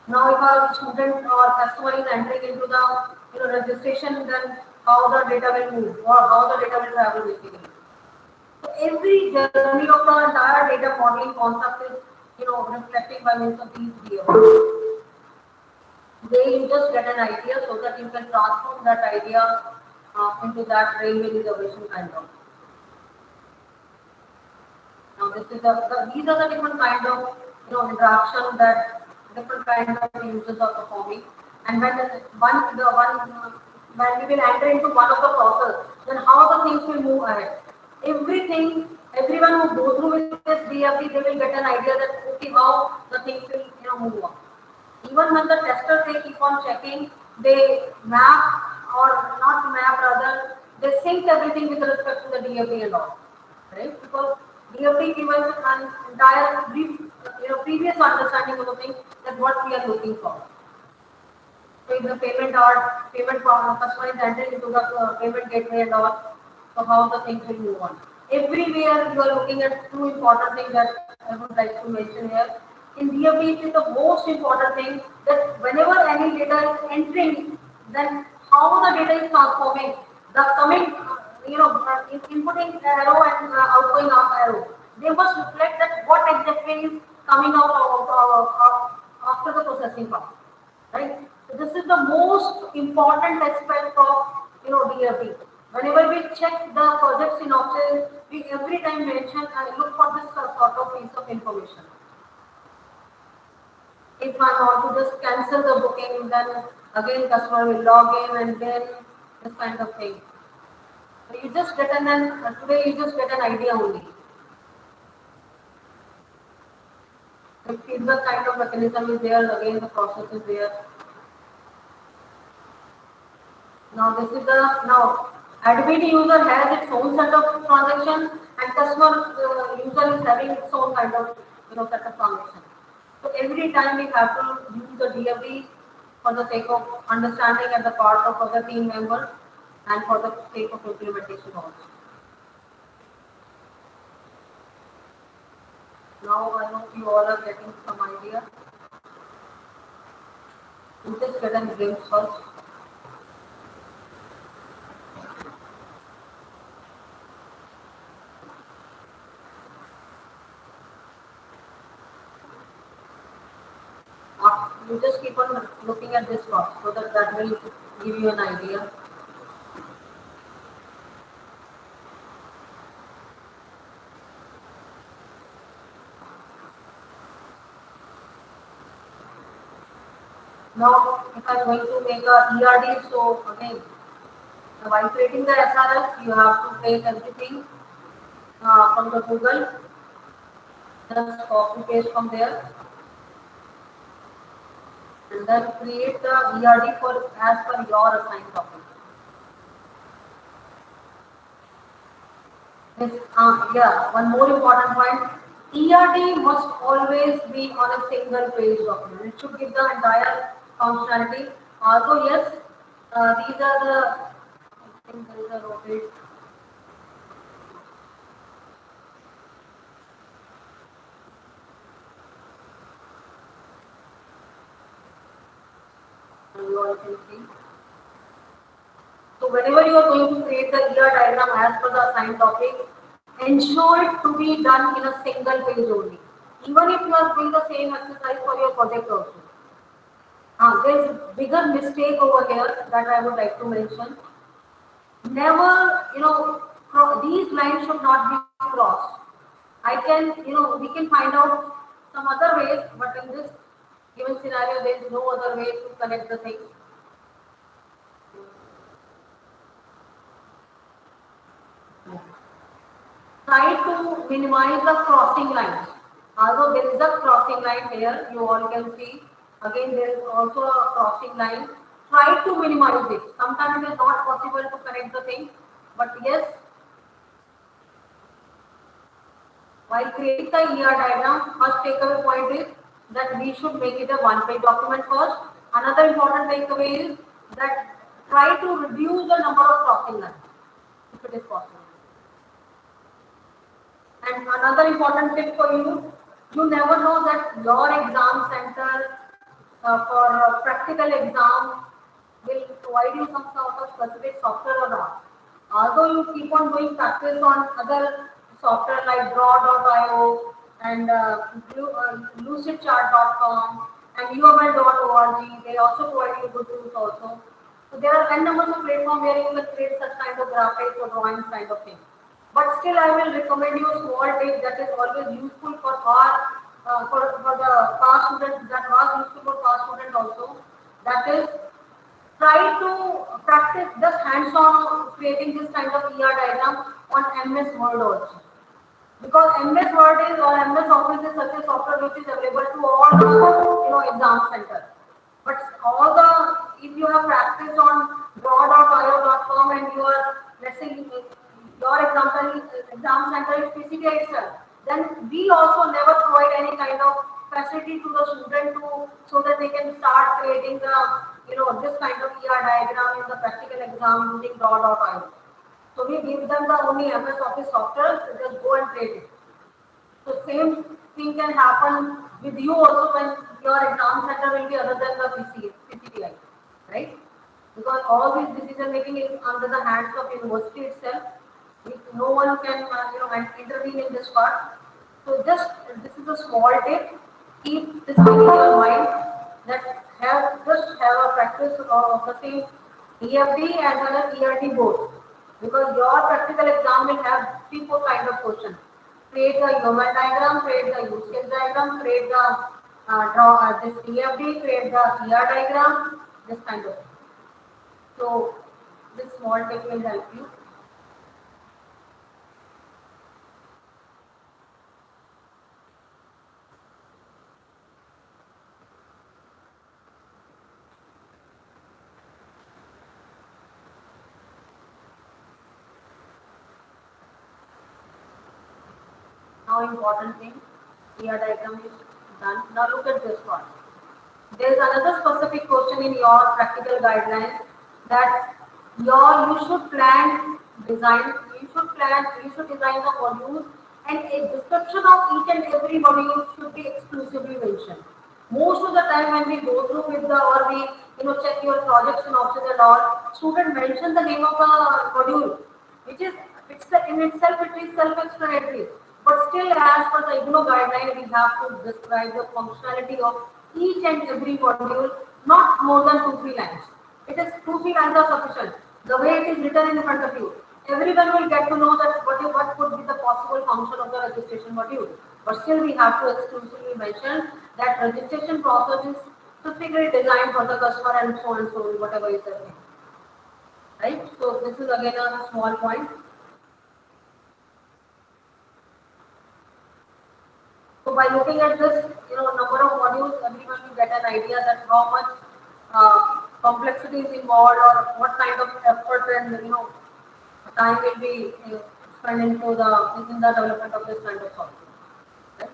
Now if a student or customer is entering into the registration, then how the data will move or how the data will travel basically. So every journey of the entire data modeling concept is reflecting by means of these DFs. They you just get an idea so that you can transform that idea into that railway reservation kind of. Now this is these are the different kind of interaction that different kind of users are performing. And when we will enter into one of the process, then how the things will move ahead. Everything, everyone who goes through with this DFT, they will get an idea that okay how the things will move on. Even when the testers they keep on checking, they map or not map rather, they sync everything with respect to the DFT and all, right? Because DFT gives us an entire brief, previous understanding of the thing that what we are looking for. So if the payment from customer is entering into the payment gateway and all, so how the things will move on. Everywhere you are looking at two important things that I would like to mention here. In DFT, it is the most important thing that whenever any data is entering, then how the data is transforming, the coming, inputting arrow and outgoing arrow, they must reflect that what exactly is coming out after the processing part, right? So this is the most important aspect of DFT. Whenever we check the project synopsis, we every time mention and look for this sort of piece of information. If I want to just cancel the booking, then again customer will log in and then this kind of thing. So you just get today you just get an idea only. If the kind of mechanism is there, again the process is there. Now this is now admin user has its own set of transactions and customer user is having its own kind of set of transactions. So every time we have to use the DFD for the sake of understanding at the part of other team members and for the sake of implementation also. Now I hope you all are getting some idea. You just get a glimpse first. You just keep on looking at this box so that will give you an idea. Now, if I'm going to make a ERD, so again, while creating the SRS, you have to take everything from the Google, just copy paste from there, and then create the ERD for as per your assigned topic. This, yeah, one more important point. ERD must always be on a single page document. It should give the entire functionality. Although yes, these are the. I think there is a rotate. You all can see. So whenever you are going to create the ER diagram as per the assigned topic, ensure it to be done in a single page only. Even if you are doing the same exercise for your project also. There is a bigger mistake over here that I would like to mention. Never, these lines should not be crossed. We can find out some other ways, but in this given scenario, there is no other way to connect the things. Try to minimize the crossing lines. Although there is a crossing line here, you all can see. Again, there is also a crossing line. Try to minimize it. Sometimes it is not possible to connect the thing, but yes, while creating the ER diagram, first takeaway point is that we should make it a one-page document first. Another important takeaway is that try to reduce the number of crossing lines if it is possible. And another important tip for you, you never know that your exam center for practical exam will provide you some sort of specific software or not. Although you keep on doing practice on other software like draw.io and lucidchart.com and uml.org. They also provide you good tools also. So there are n numbers of platforms where you can create such kind of graphics or drawings kind of thing. But still, I will recommend you a small tip that is always useful for our for the past students, that was useful for past students also. That is, try to practice just hands-on creating this kind of ER diagram on MS Word also. Because MS Word is or MS Office is such a software which is available to all the exam centers. But all the if you have practiced on draw.io.com and you are, let's say your exam center is PCT itself, then we also never provide any kind of facility to the student to so that they can start creating the this kind of ER diagram in the practical exam using draw.io. So we give them the only MS Office software, so just go and create it. So same thing can happen with you also when your exam center will be other than the PCTI, right? Because all this decision making is under the hands of university itself. No one can intervene in this part. So just this is a small tip. Keep this thing in your mind that just have a practice of the same EFD as well as ERD both. Because your practical exam will have 3-4 kind of questions. Create the human diagram, create the use case diagram, create the draw this EFD, create the ER diagram, this kind of thing. So this small tip will help you. Now important thing, ER diagram is done. Now look at this one. There is another specific question in your practical guidelines that you should plan design, you should design the modules and a description of each and every module should be exclusively mentioned. Most of the time when we go through with the or we check your project synopsis and all, student mention the name of the module, which is in itself it is self-explanatory. But still, as per the IGNO guideline, we have to describe the functionality of each and every module, not more than 2-3 lines. It is 2-3 lines are sufficient. The way it is written in front of you, everyone will get to know that what could be the possible function of the registration module. But still, we have to exclusively mention that registration process is specifically designed for the customer and so, whatever is the thing. Right? So, this is again a small point. So by looking at this, number of modules, everyone will get an idea that how much complexity is involved or what kind of effort and time will be spent into in the development of this kind of software. Right?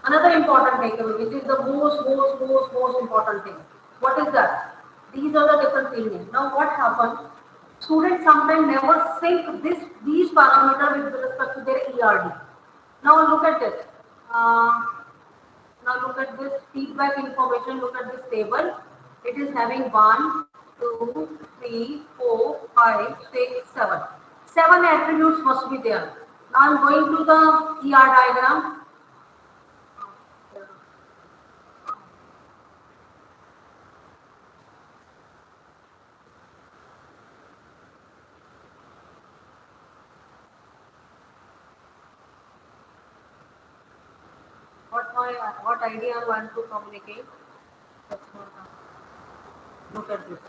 Another important takeaway, which is the most important thing. What is that? These are the different fields. Now, what happens? Students sometimes never sync these parameters with respect to their ERD. Now look at this. Now look at this feedback information. Look at this table. It is having 1, 2, 3, 4, 5, 6, 7. 7 attributes must be there. Now I am going to the ER diagram. What idea I want to communicate. Look at this.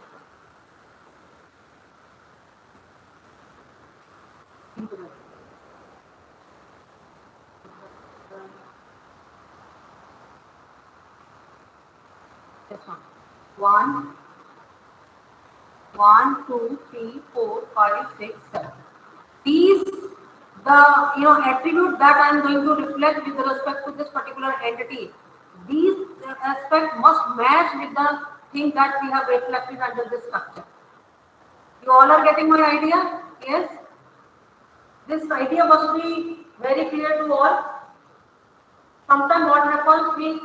This one. 1, 2, 3, 4, 5, 6, 7. These the attribute that I am going to reflect with respect to this particular entity. These aspects must match with the thing that we have reflected under this structure. You all are getting my idea? Yes? This idea must be very clear to all. Sometimes what happens, we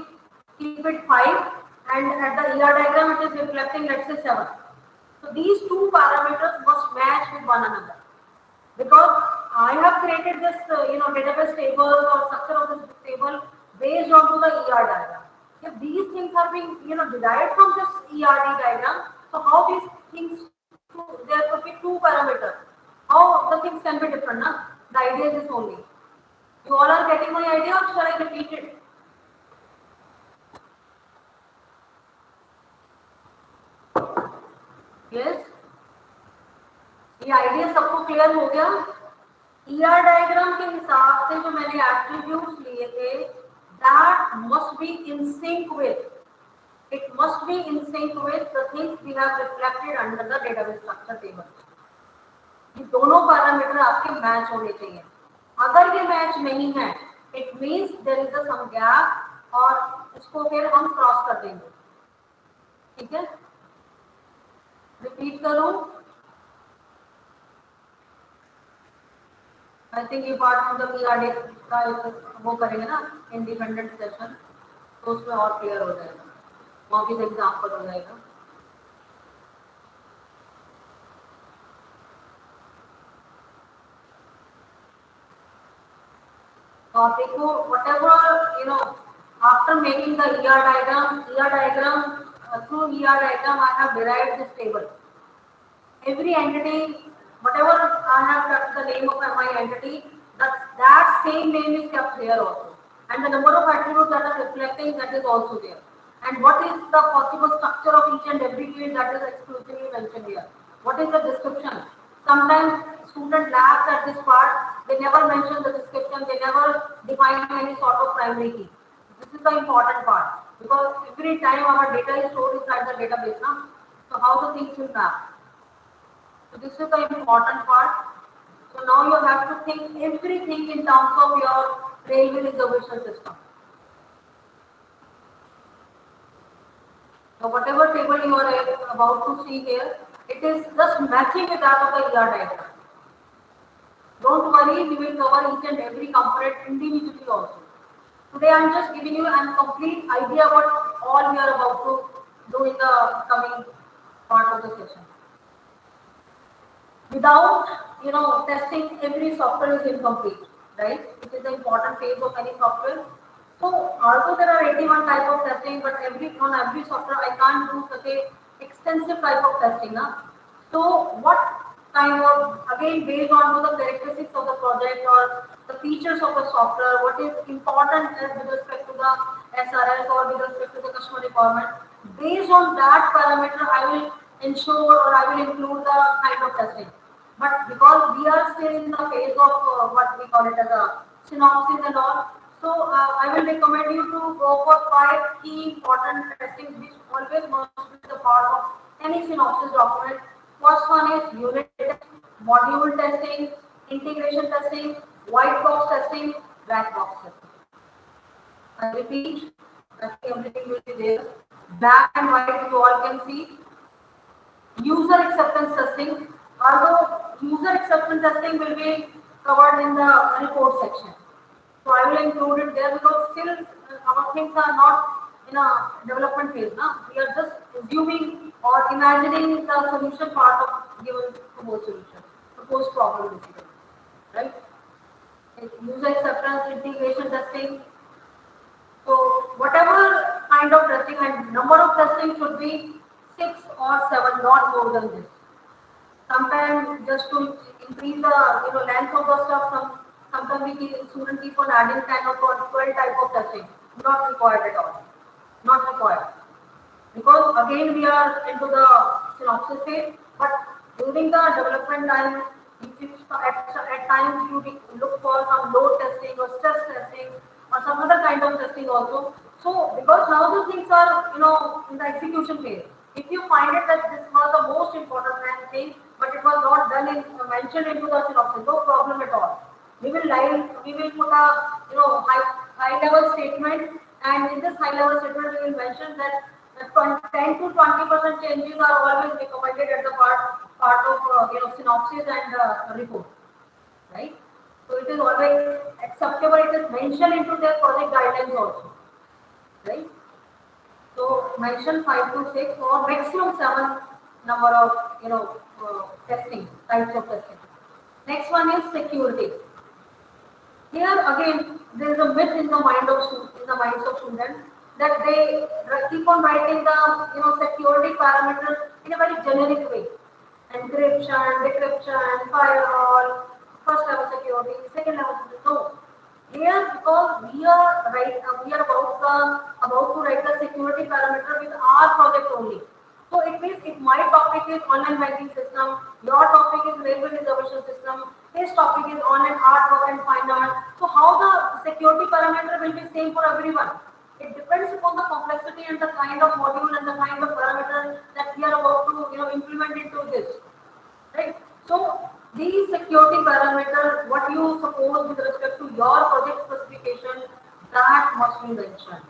keep it 5 and at the ER diagram it is reflecting, let's say, 7. So these two parameters must match with one another. Because I have created this, database table or structure of this table based on the ER diagram. If these things are being, derived from this ERD diagram, so how these things, there could be two parameters. How the things can be different, na? The idea is this only. You all are getting my idea, or shall I repeat it? Yes? ये idea सबको clear हो गया? ER diagram के हिसाब से जो मैंने attributes लिए थे, that must be in sync with, it must be in sync with the things we have reflected under the database structure table. ये दोनों पैरामीटर आपके मैच होने चाहिए. अगर ये मैच नहीं है, it means there is a some gap और इसको फिर हम क्रॉस कर देंगे. ठीक है? रिपीट करूं? आई थिंक ये पार्ट मतलब ईआरडी का वो करेंगे ना इंडिपेंडेंट सेशन, तो उसमें और क्लियर हो जाएगा, वहाँ भी एग्जाम्पल हो जाएगा. तो आप देखो whatever after making the ER diagram through ER diagram I have derived this table. Every entity, whatever I have kept the name of my entity, that same name is kept there also. And the number of attributes that are reflecting, that is also there. And what is the possible structure of each and every field, that is exclusively mentioned here. What is the description? Sometimes student labs at this part, they never mention the description, they never define any sort of primary key. This is the important part, because every time our data is stored inside the database, na? So how the things will map. So this is the important part. So now you have to think everything in terms of your railway reservation system. So whatever table you are about to see here, it is just matching with that of the ER diagram. Don't worry, we will cover each and every component individually also. Today I am just giving you a complete idea what all we are about to do in the coming part of the session. Without testing, every software is incomplete, right? It is the important phase of any software. So although there are 81 type of testing, but on every software I can't do such a extensive type of testing. So what kind of, again based on the characteristics of the project or the features of the software, what is important with respect to the SRS or with respect to the customer requirement, based on that parameter I will ensure or I will include the kind of testing. But because we are still in the phase of what we call it as a synopsis and all, so I will recommend you to go for 5 key important testings which always must be the part of any synopsis document. First one is unit testing, module testing, integration testing, white box testing, black box testing. I repeat, I think everything will be there. Black and white you all can see. User acceptance testing. Although user acceptance testing will be covered in the report section. So I will include it there because still our things are not in a development phase. We are just assuming or imagining the solution part of given proposed solution, proposed problem basically. Right? User acceptance, integration testing. So whatever kind of testing, and number of testing should be 6 or 7, not more than this. Sometimes just to increase the length of the stuff, sometimes students keep on adding 10 or 12 type of testing. Not required at all. Not required. Because again we are into the synopsis phase, but during the development time, at times you look for some load testing or stress testing or some other kind of testing also. So because now the things are in the execution phase. If you find it that this was the most important thing, but it was not done mentioned into the synopsis, no problem at all. We will put a high level statement, and in this high level statement we will mention that 10 to 20% changes are always recommended at the part of synopsis and report, right? So it is always acceptable. It is mentioned into their project guidelines also, right? So mention 5 to 6 or maximum 7 number of testing types of testing. Next one is security. Here again, there is a myth in the minds of students that they keep on writing the security parameters in a very generic way. Encryption, decryption, firewall, first level security, second level security. No. Here, because we are about to write the security parameter with our project only. So it means if my topic is online banking system, your topic is railway reservation system, his topic is online art, work and fine art. So how the security parameter will be same for everyone? It depends upon the complexity and the kind of module and the kind of parameter that we are about to implement into this. Right? So these security parameters, what you suppose with respect to your project specification, that must be mentioned.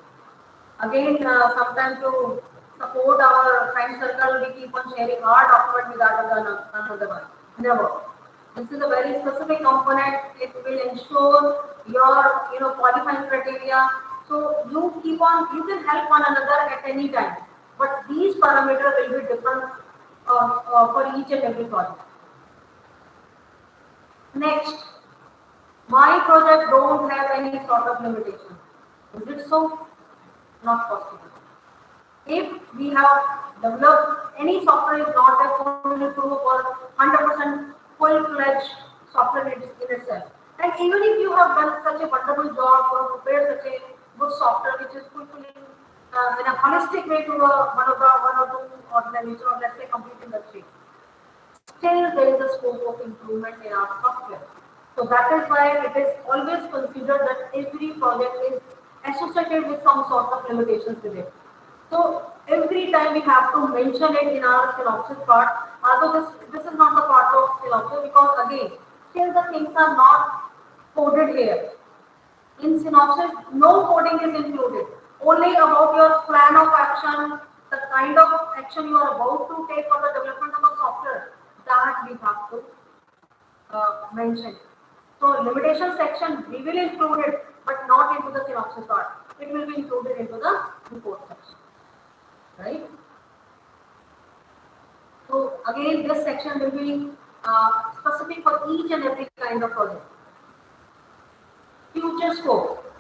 Again, sometimes to support our friend circle, we keep on sharing our document with another one. Never. This is a very specific component. It will ensure your qualifying criteria. So you can help one another at any time. But these parameters will be different for each and every project. Next, my project don't have any sort of limitation. Is it so? Not possible. If we have developed any software is not a fully proof or 100% full-fledged software in itself. And even if you have done such a wonderful job or prepared such a good software which is fulfilling in a holistic way to one or two organization or let's say complete industry, still there is a scope of improvement in our software. So that is why it is always considered that every project is associated with some sort of limitations with it. So every time we have to mention it in our synopsis part, although this is not the part of synopsis because again, still the things are not coded here. In synopsis, no coding is included. Only about your plan of action, the kind of action you are about to take for the development of the software, that we have to mention. So limitation section, we will include it, but not into the synopsis part. It will be included into the report section, right? So again, this section will be specific for each and every kind of project. Future scope.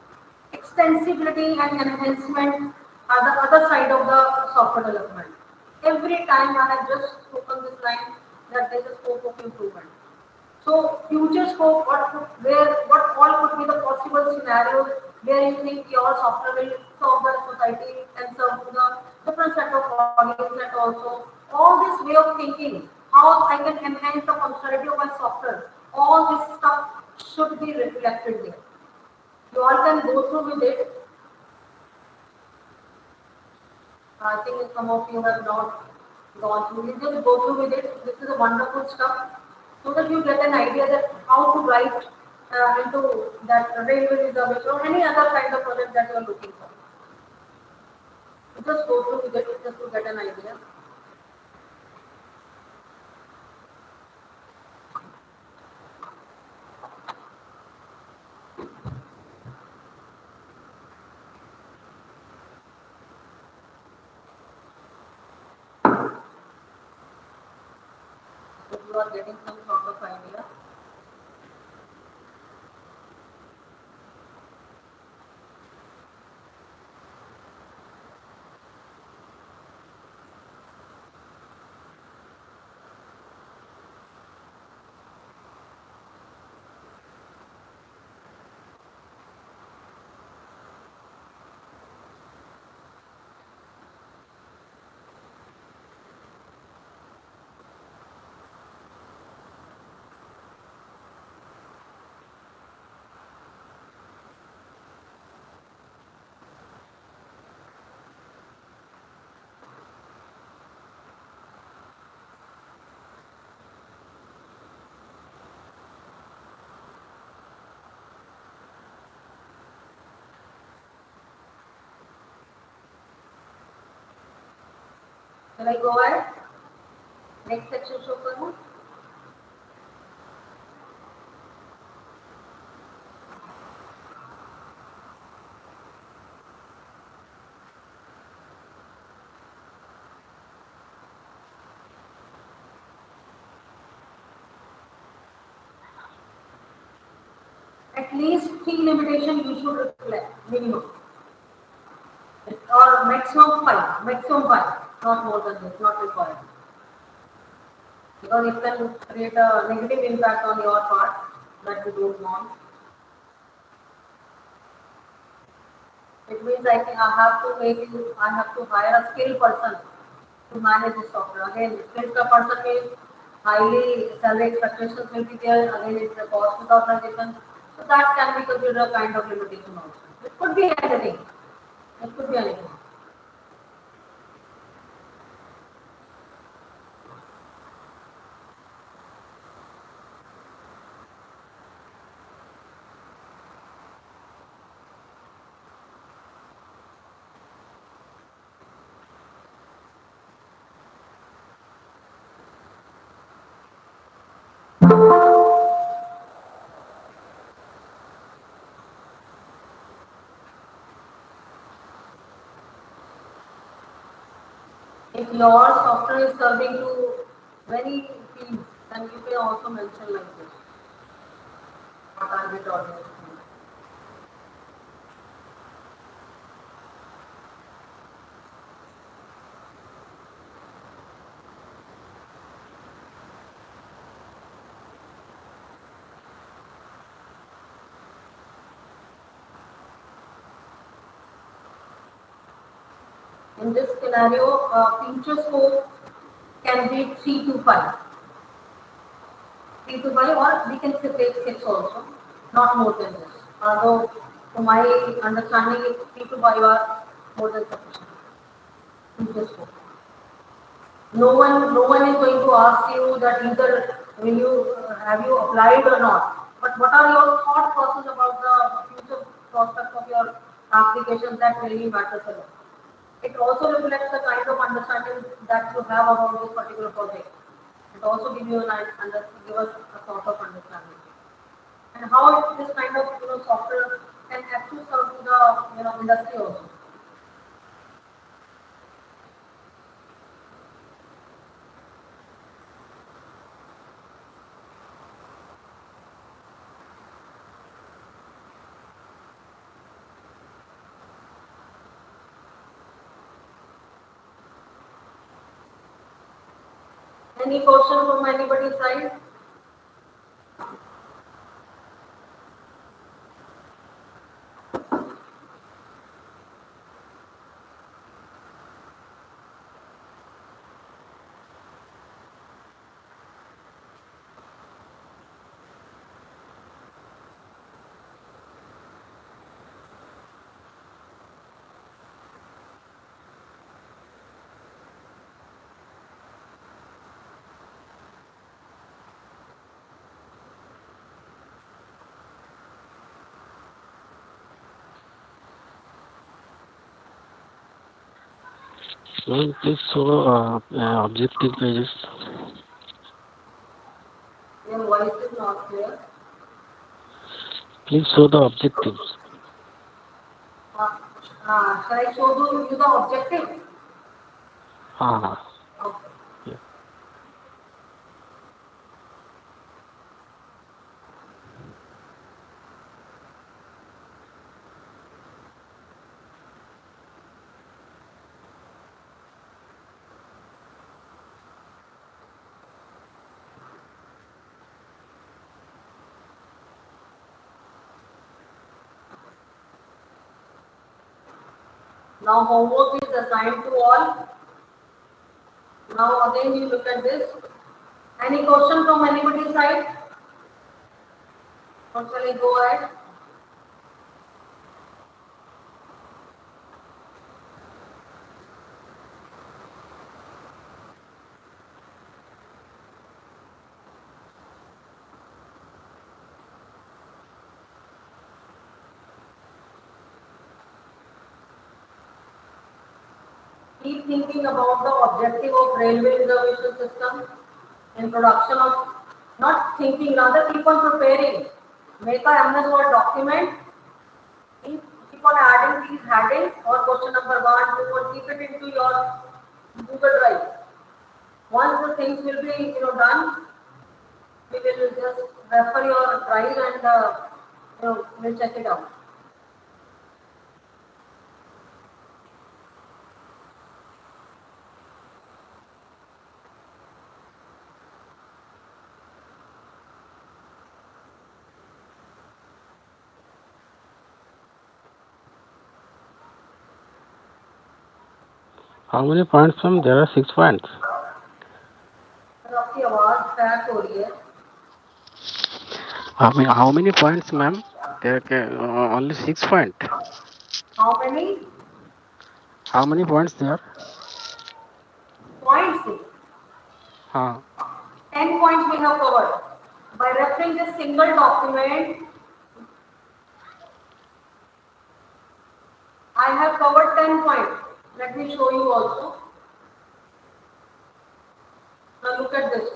Extensibility and enhancement are the other side of the software development. Every time I have just spoken this line that there is a scope of improvement. So future scope, what all could be the possible scenarios where you think your software will serve the society and serve to the different set of audience and also all this way of thinking, how I can enhance the functionality of my software. All this stuff should be reflected there. You all can go through with it. I think some of you have not gone through it. Just go through with it. This is a wonderful stuff so that you get an idea that how to write into that railway reservation or any other kind of project that you are looking for. Just go through with it just to get an idea. So you are getting some sort of idea. Shall I go ahead? Next section show करूँ? at least 3 limitation you should reflect minimum, or maximum five, not more than this, not required. Because it can create a negative impact on your part that we don't want. It means I have to hire a skilled person to manage this software. Again, skilled person means highly salary expectations will be there. Again, it's a cost with organization. So that can be considered a kind of limitation also. It could be anything. It could be anything. If your software is serving to many fields, then you can also mention like this. Target audience. In this scenario, feature scope can be 3 to 5. 3 to 5, or we can take 6 also, not more than this. Although, to my understanding, 3 to 5 are more than sufficient. Feature scope. No one is going to ask you that either will you have you applied or not. But what are your thought process about the future prospects of your application? That really matters a lot. It also reflects the kind of understanding that you have about this particular project. It also gives you give us a sort of understanding. And how this kind of software can actually serve to the industry also. Any question from anybody's side? So please show objective pages. Your voice is not clear. Please show the objectives. Shall I show you the objective? Ah, Okay. yeah. Now homework is assigned to all. Now again you look at this. Any question from anybody's side? Or shall I go ahead? Keep thinking about the objective of railway reservation system in production of, not thinking, rather keep on preparing. Make a MS Word document, keep on adding these headings or question number 1, 2, and keep it into your Google Drive. Once the things will be done, we will just refer your drive and we'll check it out. How many points, ma'am? There are 6 points. तो आपकी आवाज crack हो रही है. How many points, ma'am? There only 6 points. How many How many points there? points? हाँ. 10 points we have covered. By referring this single document, I have covered 10 points. Let me show you also. Now look at this.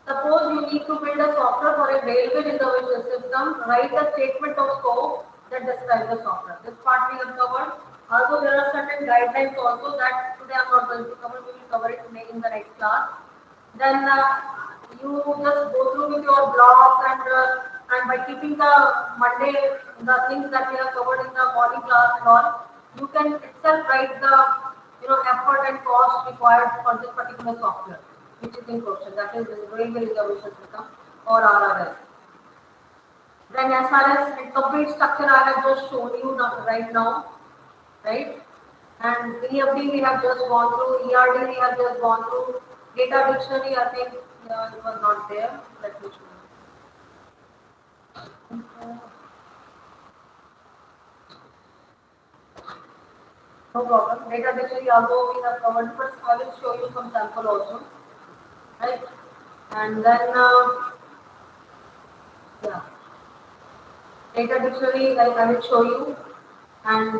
Suppose you need to build a software for a railway reservation system, write a statement of scope that describes the software. This part we have covered. Also, there are certain guidelines also that today I am not going to cover. We will cover it in the next class. Then you just go through with your blocks and by keeping the Monday the things that we have covered in the morning class and all, you can itself write the effort and cost required for this particular software which is in question, that is railway reservation system or RRS. Then as far as complete structure I have just shown you right now, right? And EFD we have just gone through, ERD we have just gone through, data dictionary I think it was not there. Let me show you. No problem. Data dictionary although we have covered, but I will show you some sample also, right? And then yeah, data dictionary I will show you, and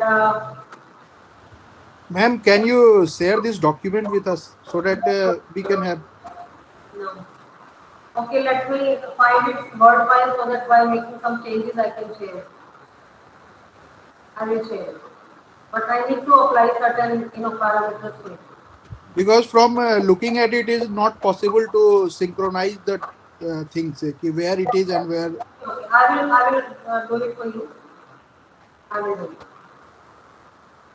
Ma'am, can you share this document with us so that we can have? no. Okay, let me find its word file so that while making some changes I can share. I will share. But I need to apply certain parameters to it. Because from looking at it is not possible to synchronize the things, where it is and where. Okay, I will do it for you. I will do it.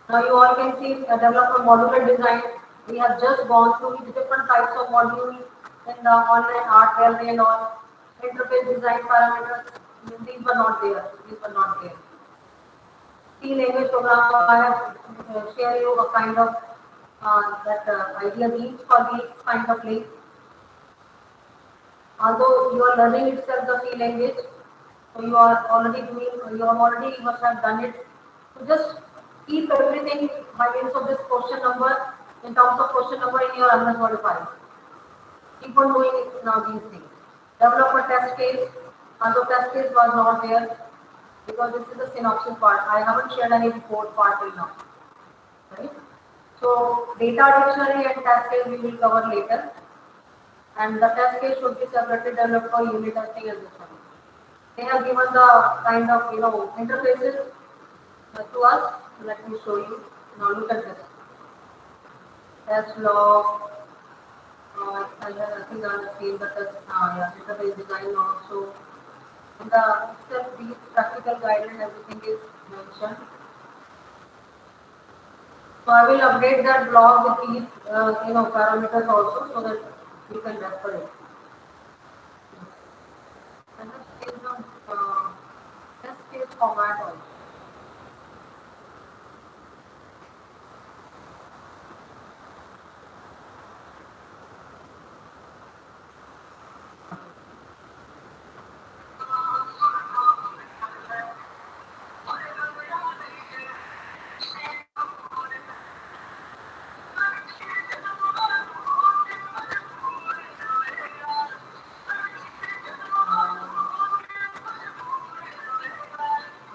Now you all can see develop a modular design. We have just gone through the different types of modules in the online art gallery and all. Interface design parameters. These were not there. These were not there. C language program. I have share you a kind of that idea needs for these kind of links. Although you are learning itself the C language, so you are already doing, you have already must have done it. So just keep everything by means of this question number in terms of question number in your MS Word file. Keep on doing it now these things. Develop a test case. Although test case was not there because this is the synopsis part. I haven't shared any report part till now. Right? So data dictionary and test case we will cover later. And the test case should be separately developed for unit testing and this one. They have given the kind of interfaces to us. Let me show you. Now look at this. Test log. I think I have seen the test. Yeah, interface design also. In the itself, these practical guidelines, everything is mentioned. So I will update that blog with these parameters also so that you can refer it. And this is on test case format also.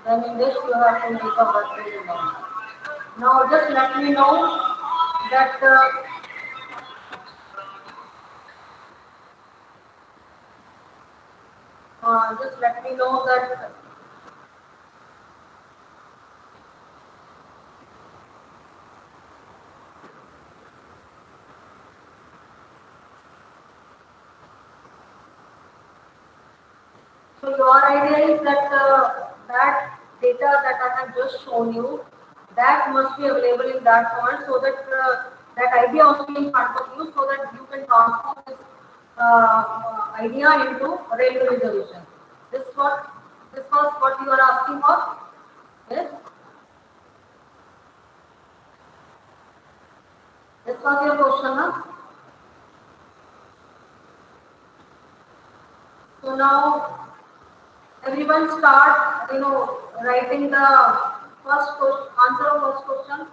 Then in this you have to make a working design. Now just let me know that just let me know that So your idea is that that data that I have just shown you, that must be available in that format, so that that idea must be in front of you, so that you can transform this idea into railway reservation. This was what you are asking for. Yes. This was your question, huh? So now everyone start, writing the first question, answer of first question.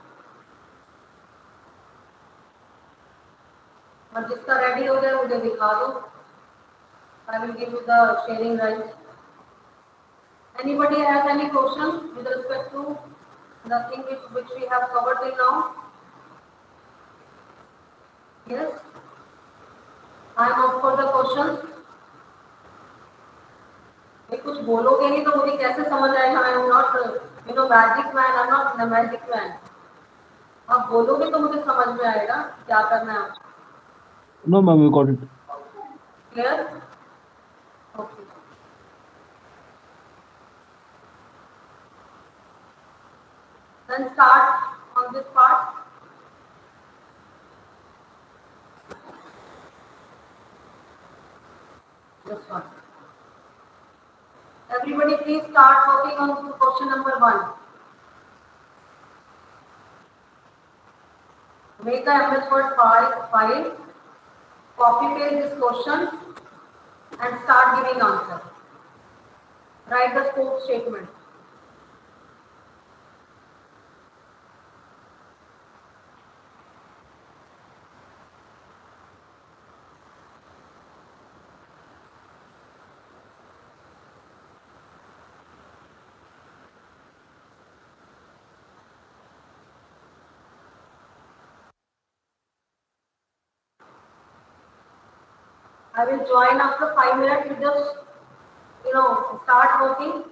और जिसका ready हो जाए मुझे दिखा दो. I will give you the sharing rights. Anybody has any questions with respect to the thing which we have covered till now? Yes. I am up for the questions. ये कुछ बोलोगे नहीं तो मुझे कैसे समझ आएगा? I am not, magic man. I am not a magic man. आप बोलोगे तो मुझे समझ में आएगा क्या करना है. No, ma'am, we got it. Clear? Okay. Then start on this part. This one. Everybody please start working on question number 1. Make a MS Word file, copy paste this question and start giving answer. Write the scope statement. I will join after 5 minutes. You just, start working.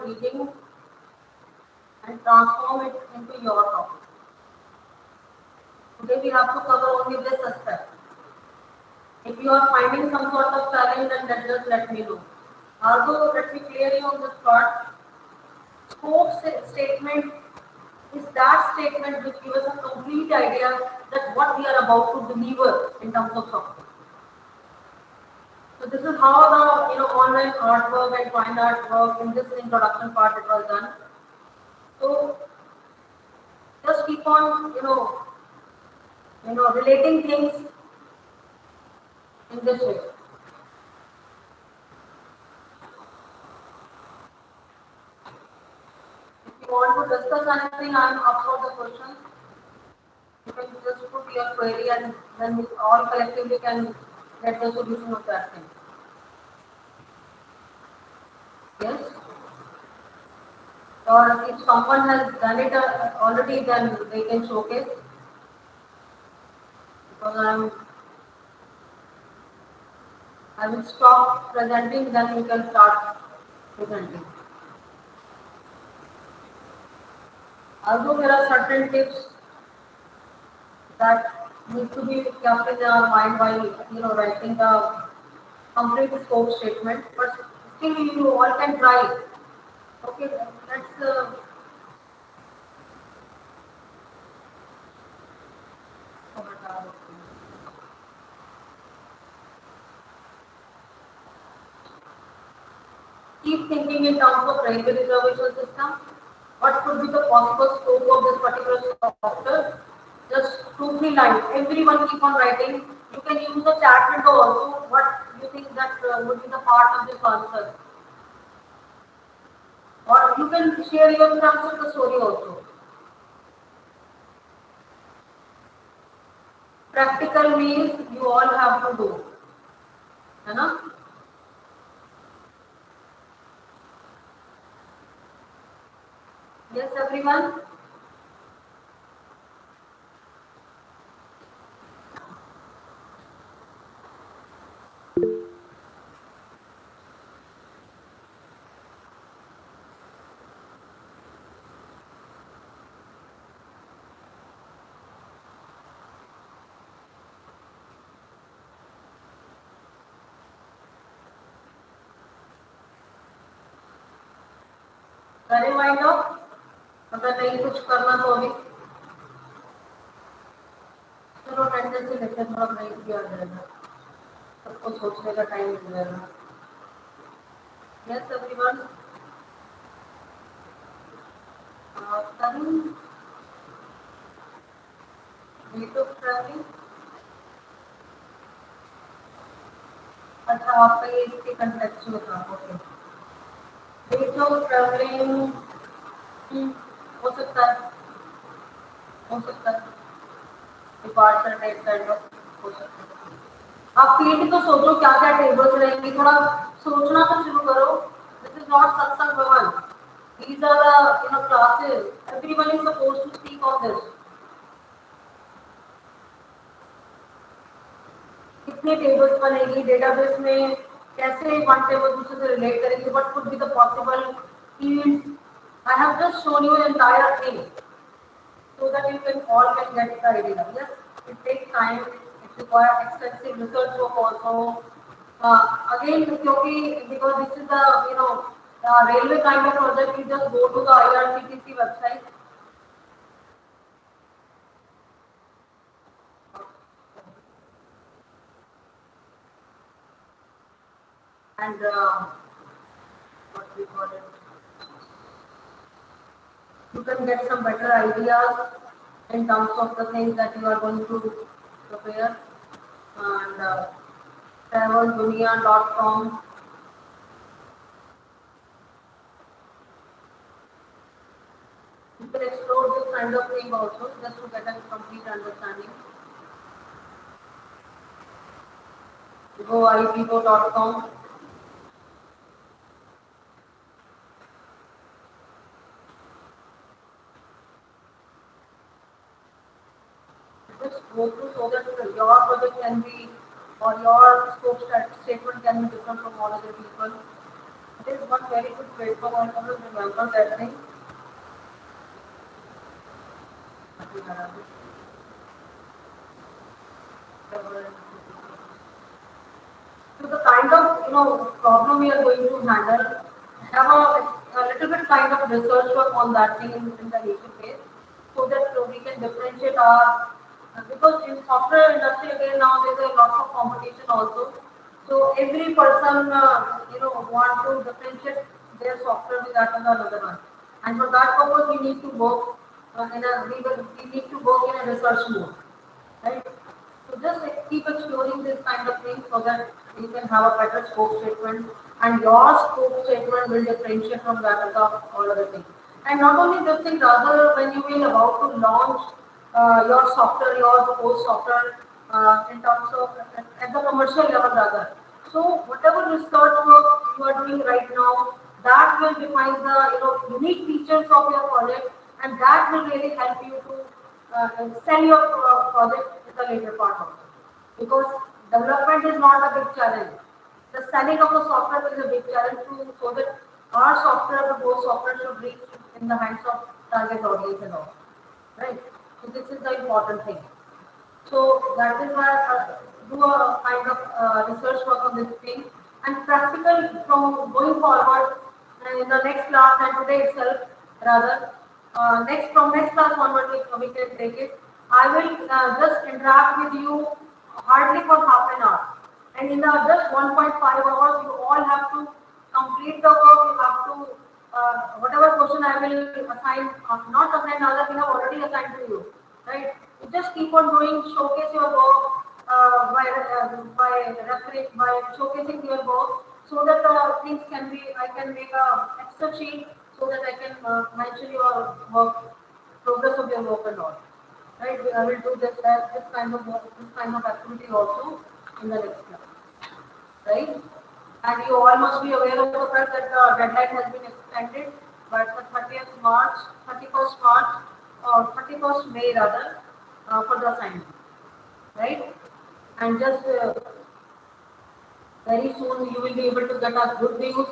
reading and transform it into your topic. Today we have to cover only this aspect. If you are finding some sort of challenge, then just let me know. Although, let me clear you on this part. Statement is that statement which gives us a complete idea that what we are about to deliver in terms of software. So this is how the online artwork and fine art work in this introduction part it was done. So just keep on relating things in this way. If you want to discuss anything, I am up for the questions. You can just put your query and then we all collectively can get the solution of that thing. Yes? Or if someone has done it already, then they can showcase. Because I will stop presenting, then you can start presenting. Although there are certain tips that need to be kept in our mind while writing the complete scope statement, but still you all can try it. Okay, let's keep thinking in terms of railway reservation system. What could be the possible scope of this particular software? Just 2-3 lines. Everyone keep on writing. You can use the chat window also. What you think that would be the part of this answer? Or you can share your terms of the story also. Practical means you all have to do. है ना? Yes, everyone. करें wind up अगर नहीं कुछ करना तो अभी चलो टेंडेंसी लेते थोड़ा ब्रेक किया जाएगा सबको सोचने का टाइम मिल जाएगा यस एवरीवन तरुण यूट्यूब ट्रैवलिंग अच्छा आपका ये इसके कंटेक्चुअल था ओके यूट्यूब ट्रैवलिंग हो सकता है डिपार्चर टाइप काइंड ऑफ हो सकता है आप पीठ तो सोचो क्या क्या टेबल्स रहेंगी थोड़ा सोचना तो शुरू करो दिस इज नॉट सत्संग भवन these are the classes everyone is supposed to speak on this कितने टेबल्स बनेगी डेटाबेस में कैसे वन टेबल दूसरे से रिलेट करेंगे what could be the possible fields I have just shown you entire thing so that you can all can get the idea. Yes, it takes time. It requires extensive research work also. Again, because this is the railway kind of project, you just go to the IRCTC website. And what we call it. You can get some better ideas in terms of the things that you are going to prepare and traveldunia.com. You can explore this kind of thing also just to get a complete understanding. Go ivigo.com. Just go through so that your project can be or your scope statement can be different from all other people. This is one very good platform. I always remember that thing. So the kind of problem we are going to handle, have a little bit kind of research work on that thing in the initial phase, so that we can differentiate our because in software industry again now there is a lot of competition also. So every person want to differentiate their software with that and another one, and for that purpose we need to work we need to work in a research mode, right? So just keep exploring this kind of thing so that you can have a better scope statement and your scope statement will differentiate from that of all other things. And not only this thing, rather when you will about to launch your software, your core software in terms of at the commercial level rather. So whatever research work you are doing right now, that will define the unique features of your project and that will really help you to sell your project in the later part also. Because development is not a big challenge. The selling of the software is a big challenge to so that our software, the whole software should reach in the hands of target audience and all. Right? So this is the important thing. So that is why I do a kind of research work on this thing and practical from going forward in the next class and today itself rather next from next class onward we can take it. I will just interact with you hardly for half an hour and in the just 1.5 hours you all have to complete the work. You have to whatever question I will assign not assign other we have already assigned to you, right? You just keep on doing, showcase your work by showcasing your work, so that things can be. I can make a Excel sheet so that I can mention your work, progress of your work and all. Right? I will do this kind of work, this kind of activity also in the next class. Right? And you all must be aware of the fact that the deadline has been extended by the 30th March, 31st March, or 31st May rather, for the assignment, right? And just very soon you will be able to get a good news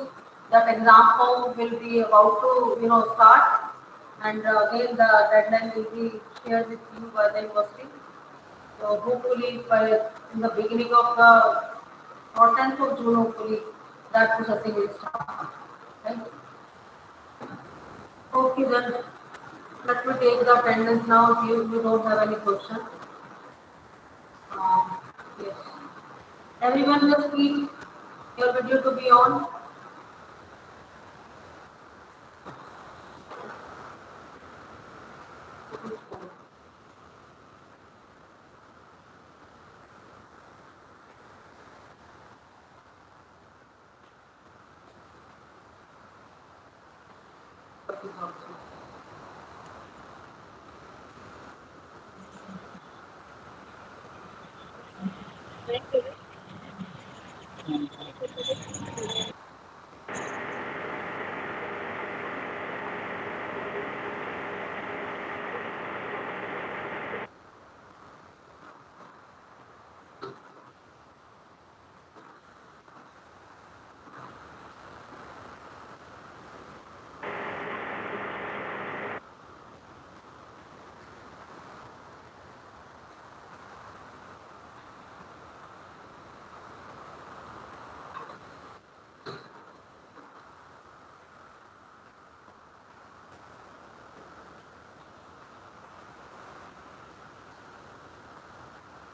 that exam form will be about to, start, and again the deadline will be shared with you by the university. So hopefully by in the beginning of the or 10th of June, hopefully that processing will start. Right? Okay, then let me take the attendance now. If you don't have any question. Yes. Everyone just keep your video to be on.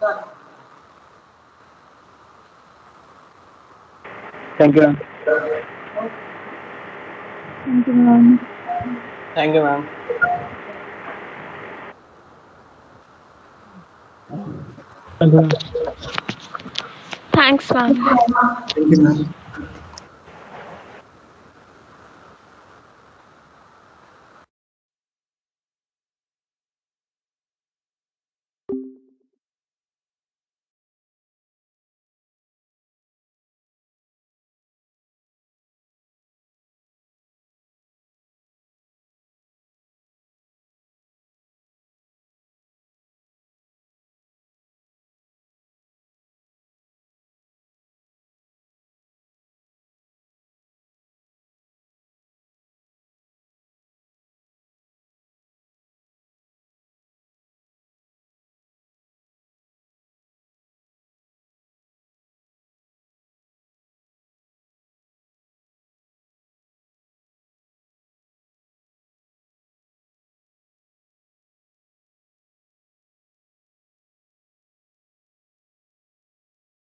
Done. Thank you, ma'am. Thank you, ma'am. Thank you, ma'am. Thank you, ma'am. Thanks, ma'am. Thank you, ma'am.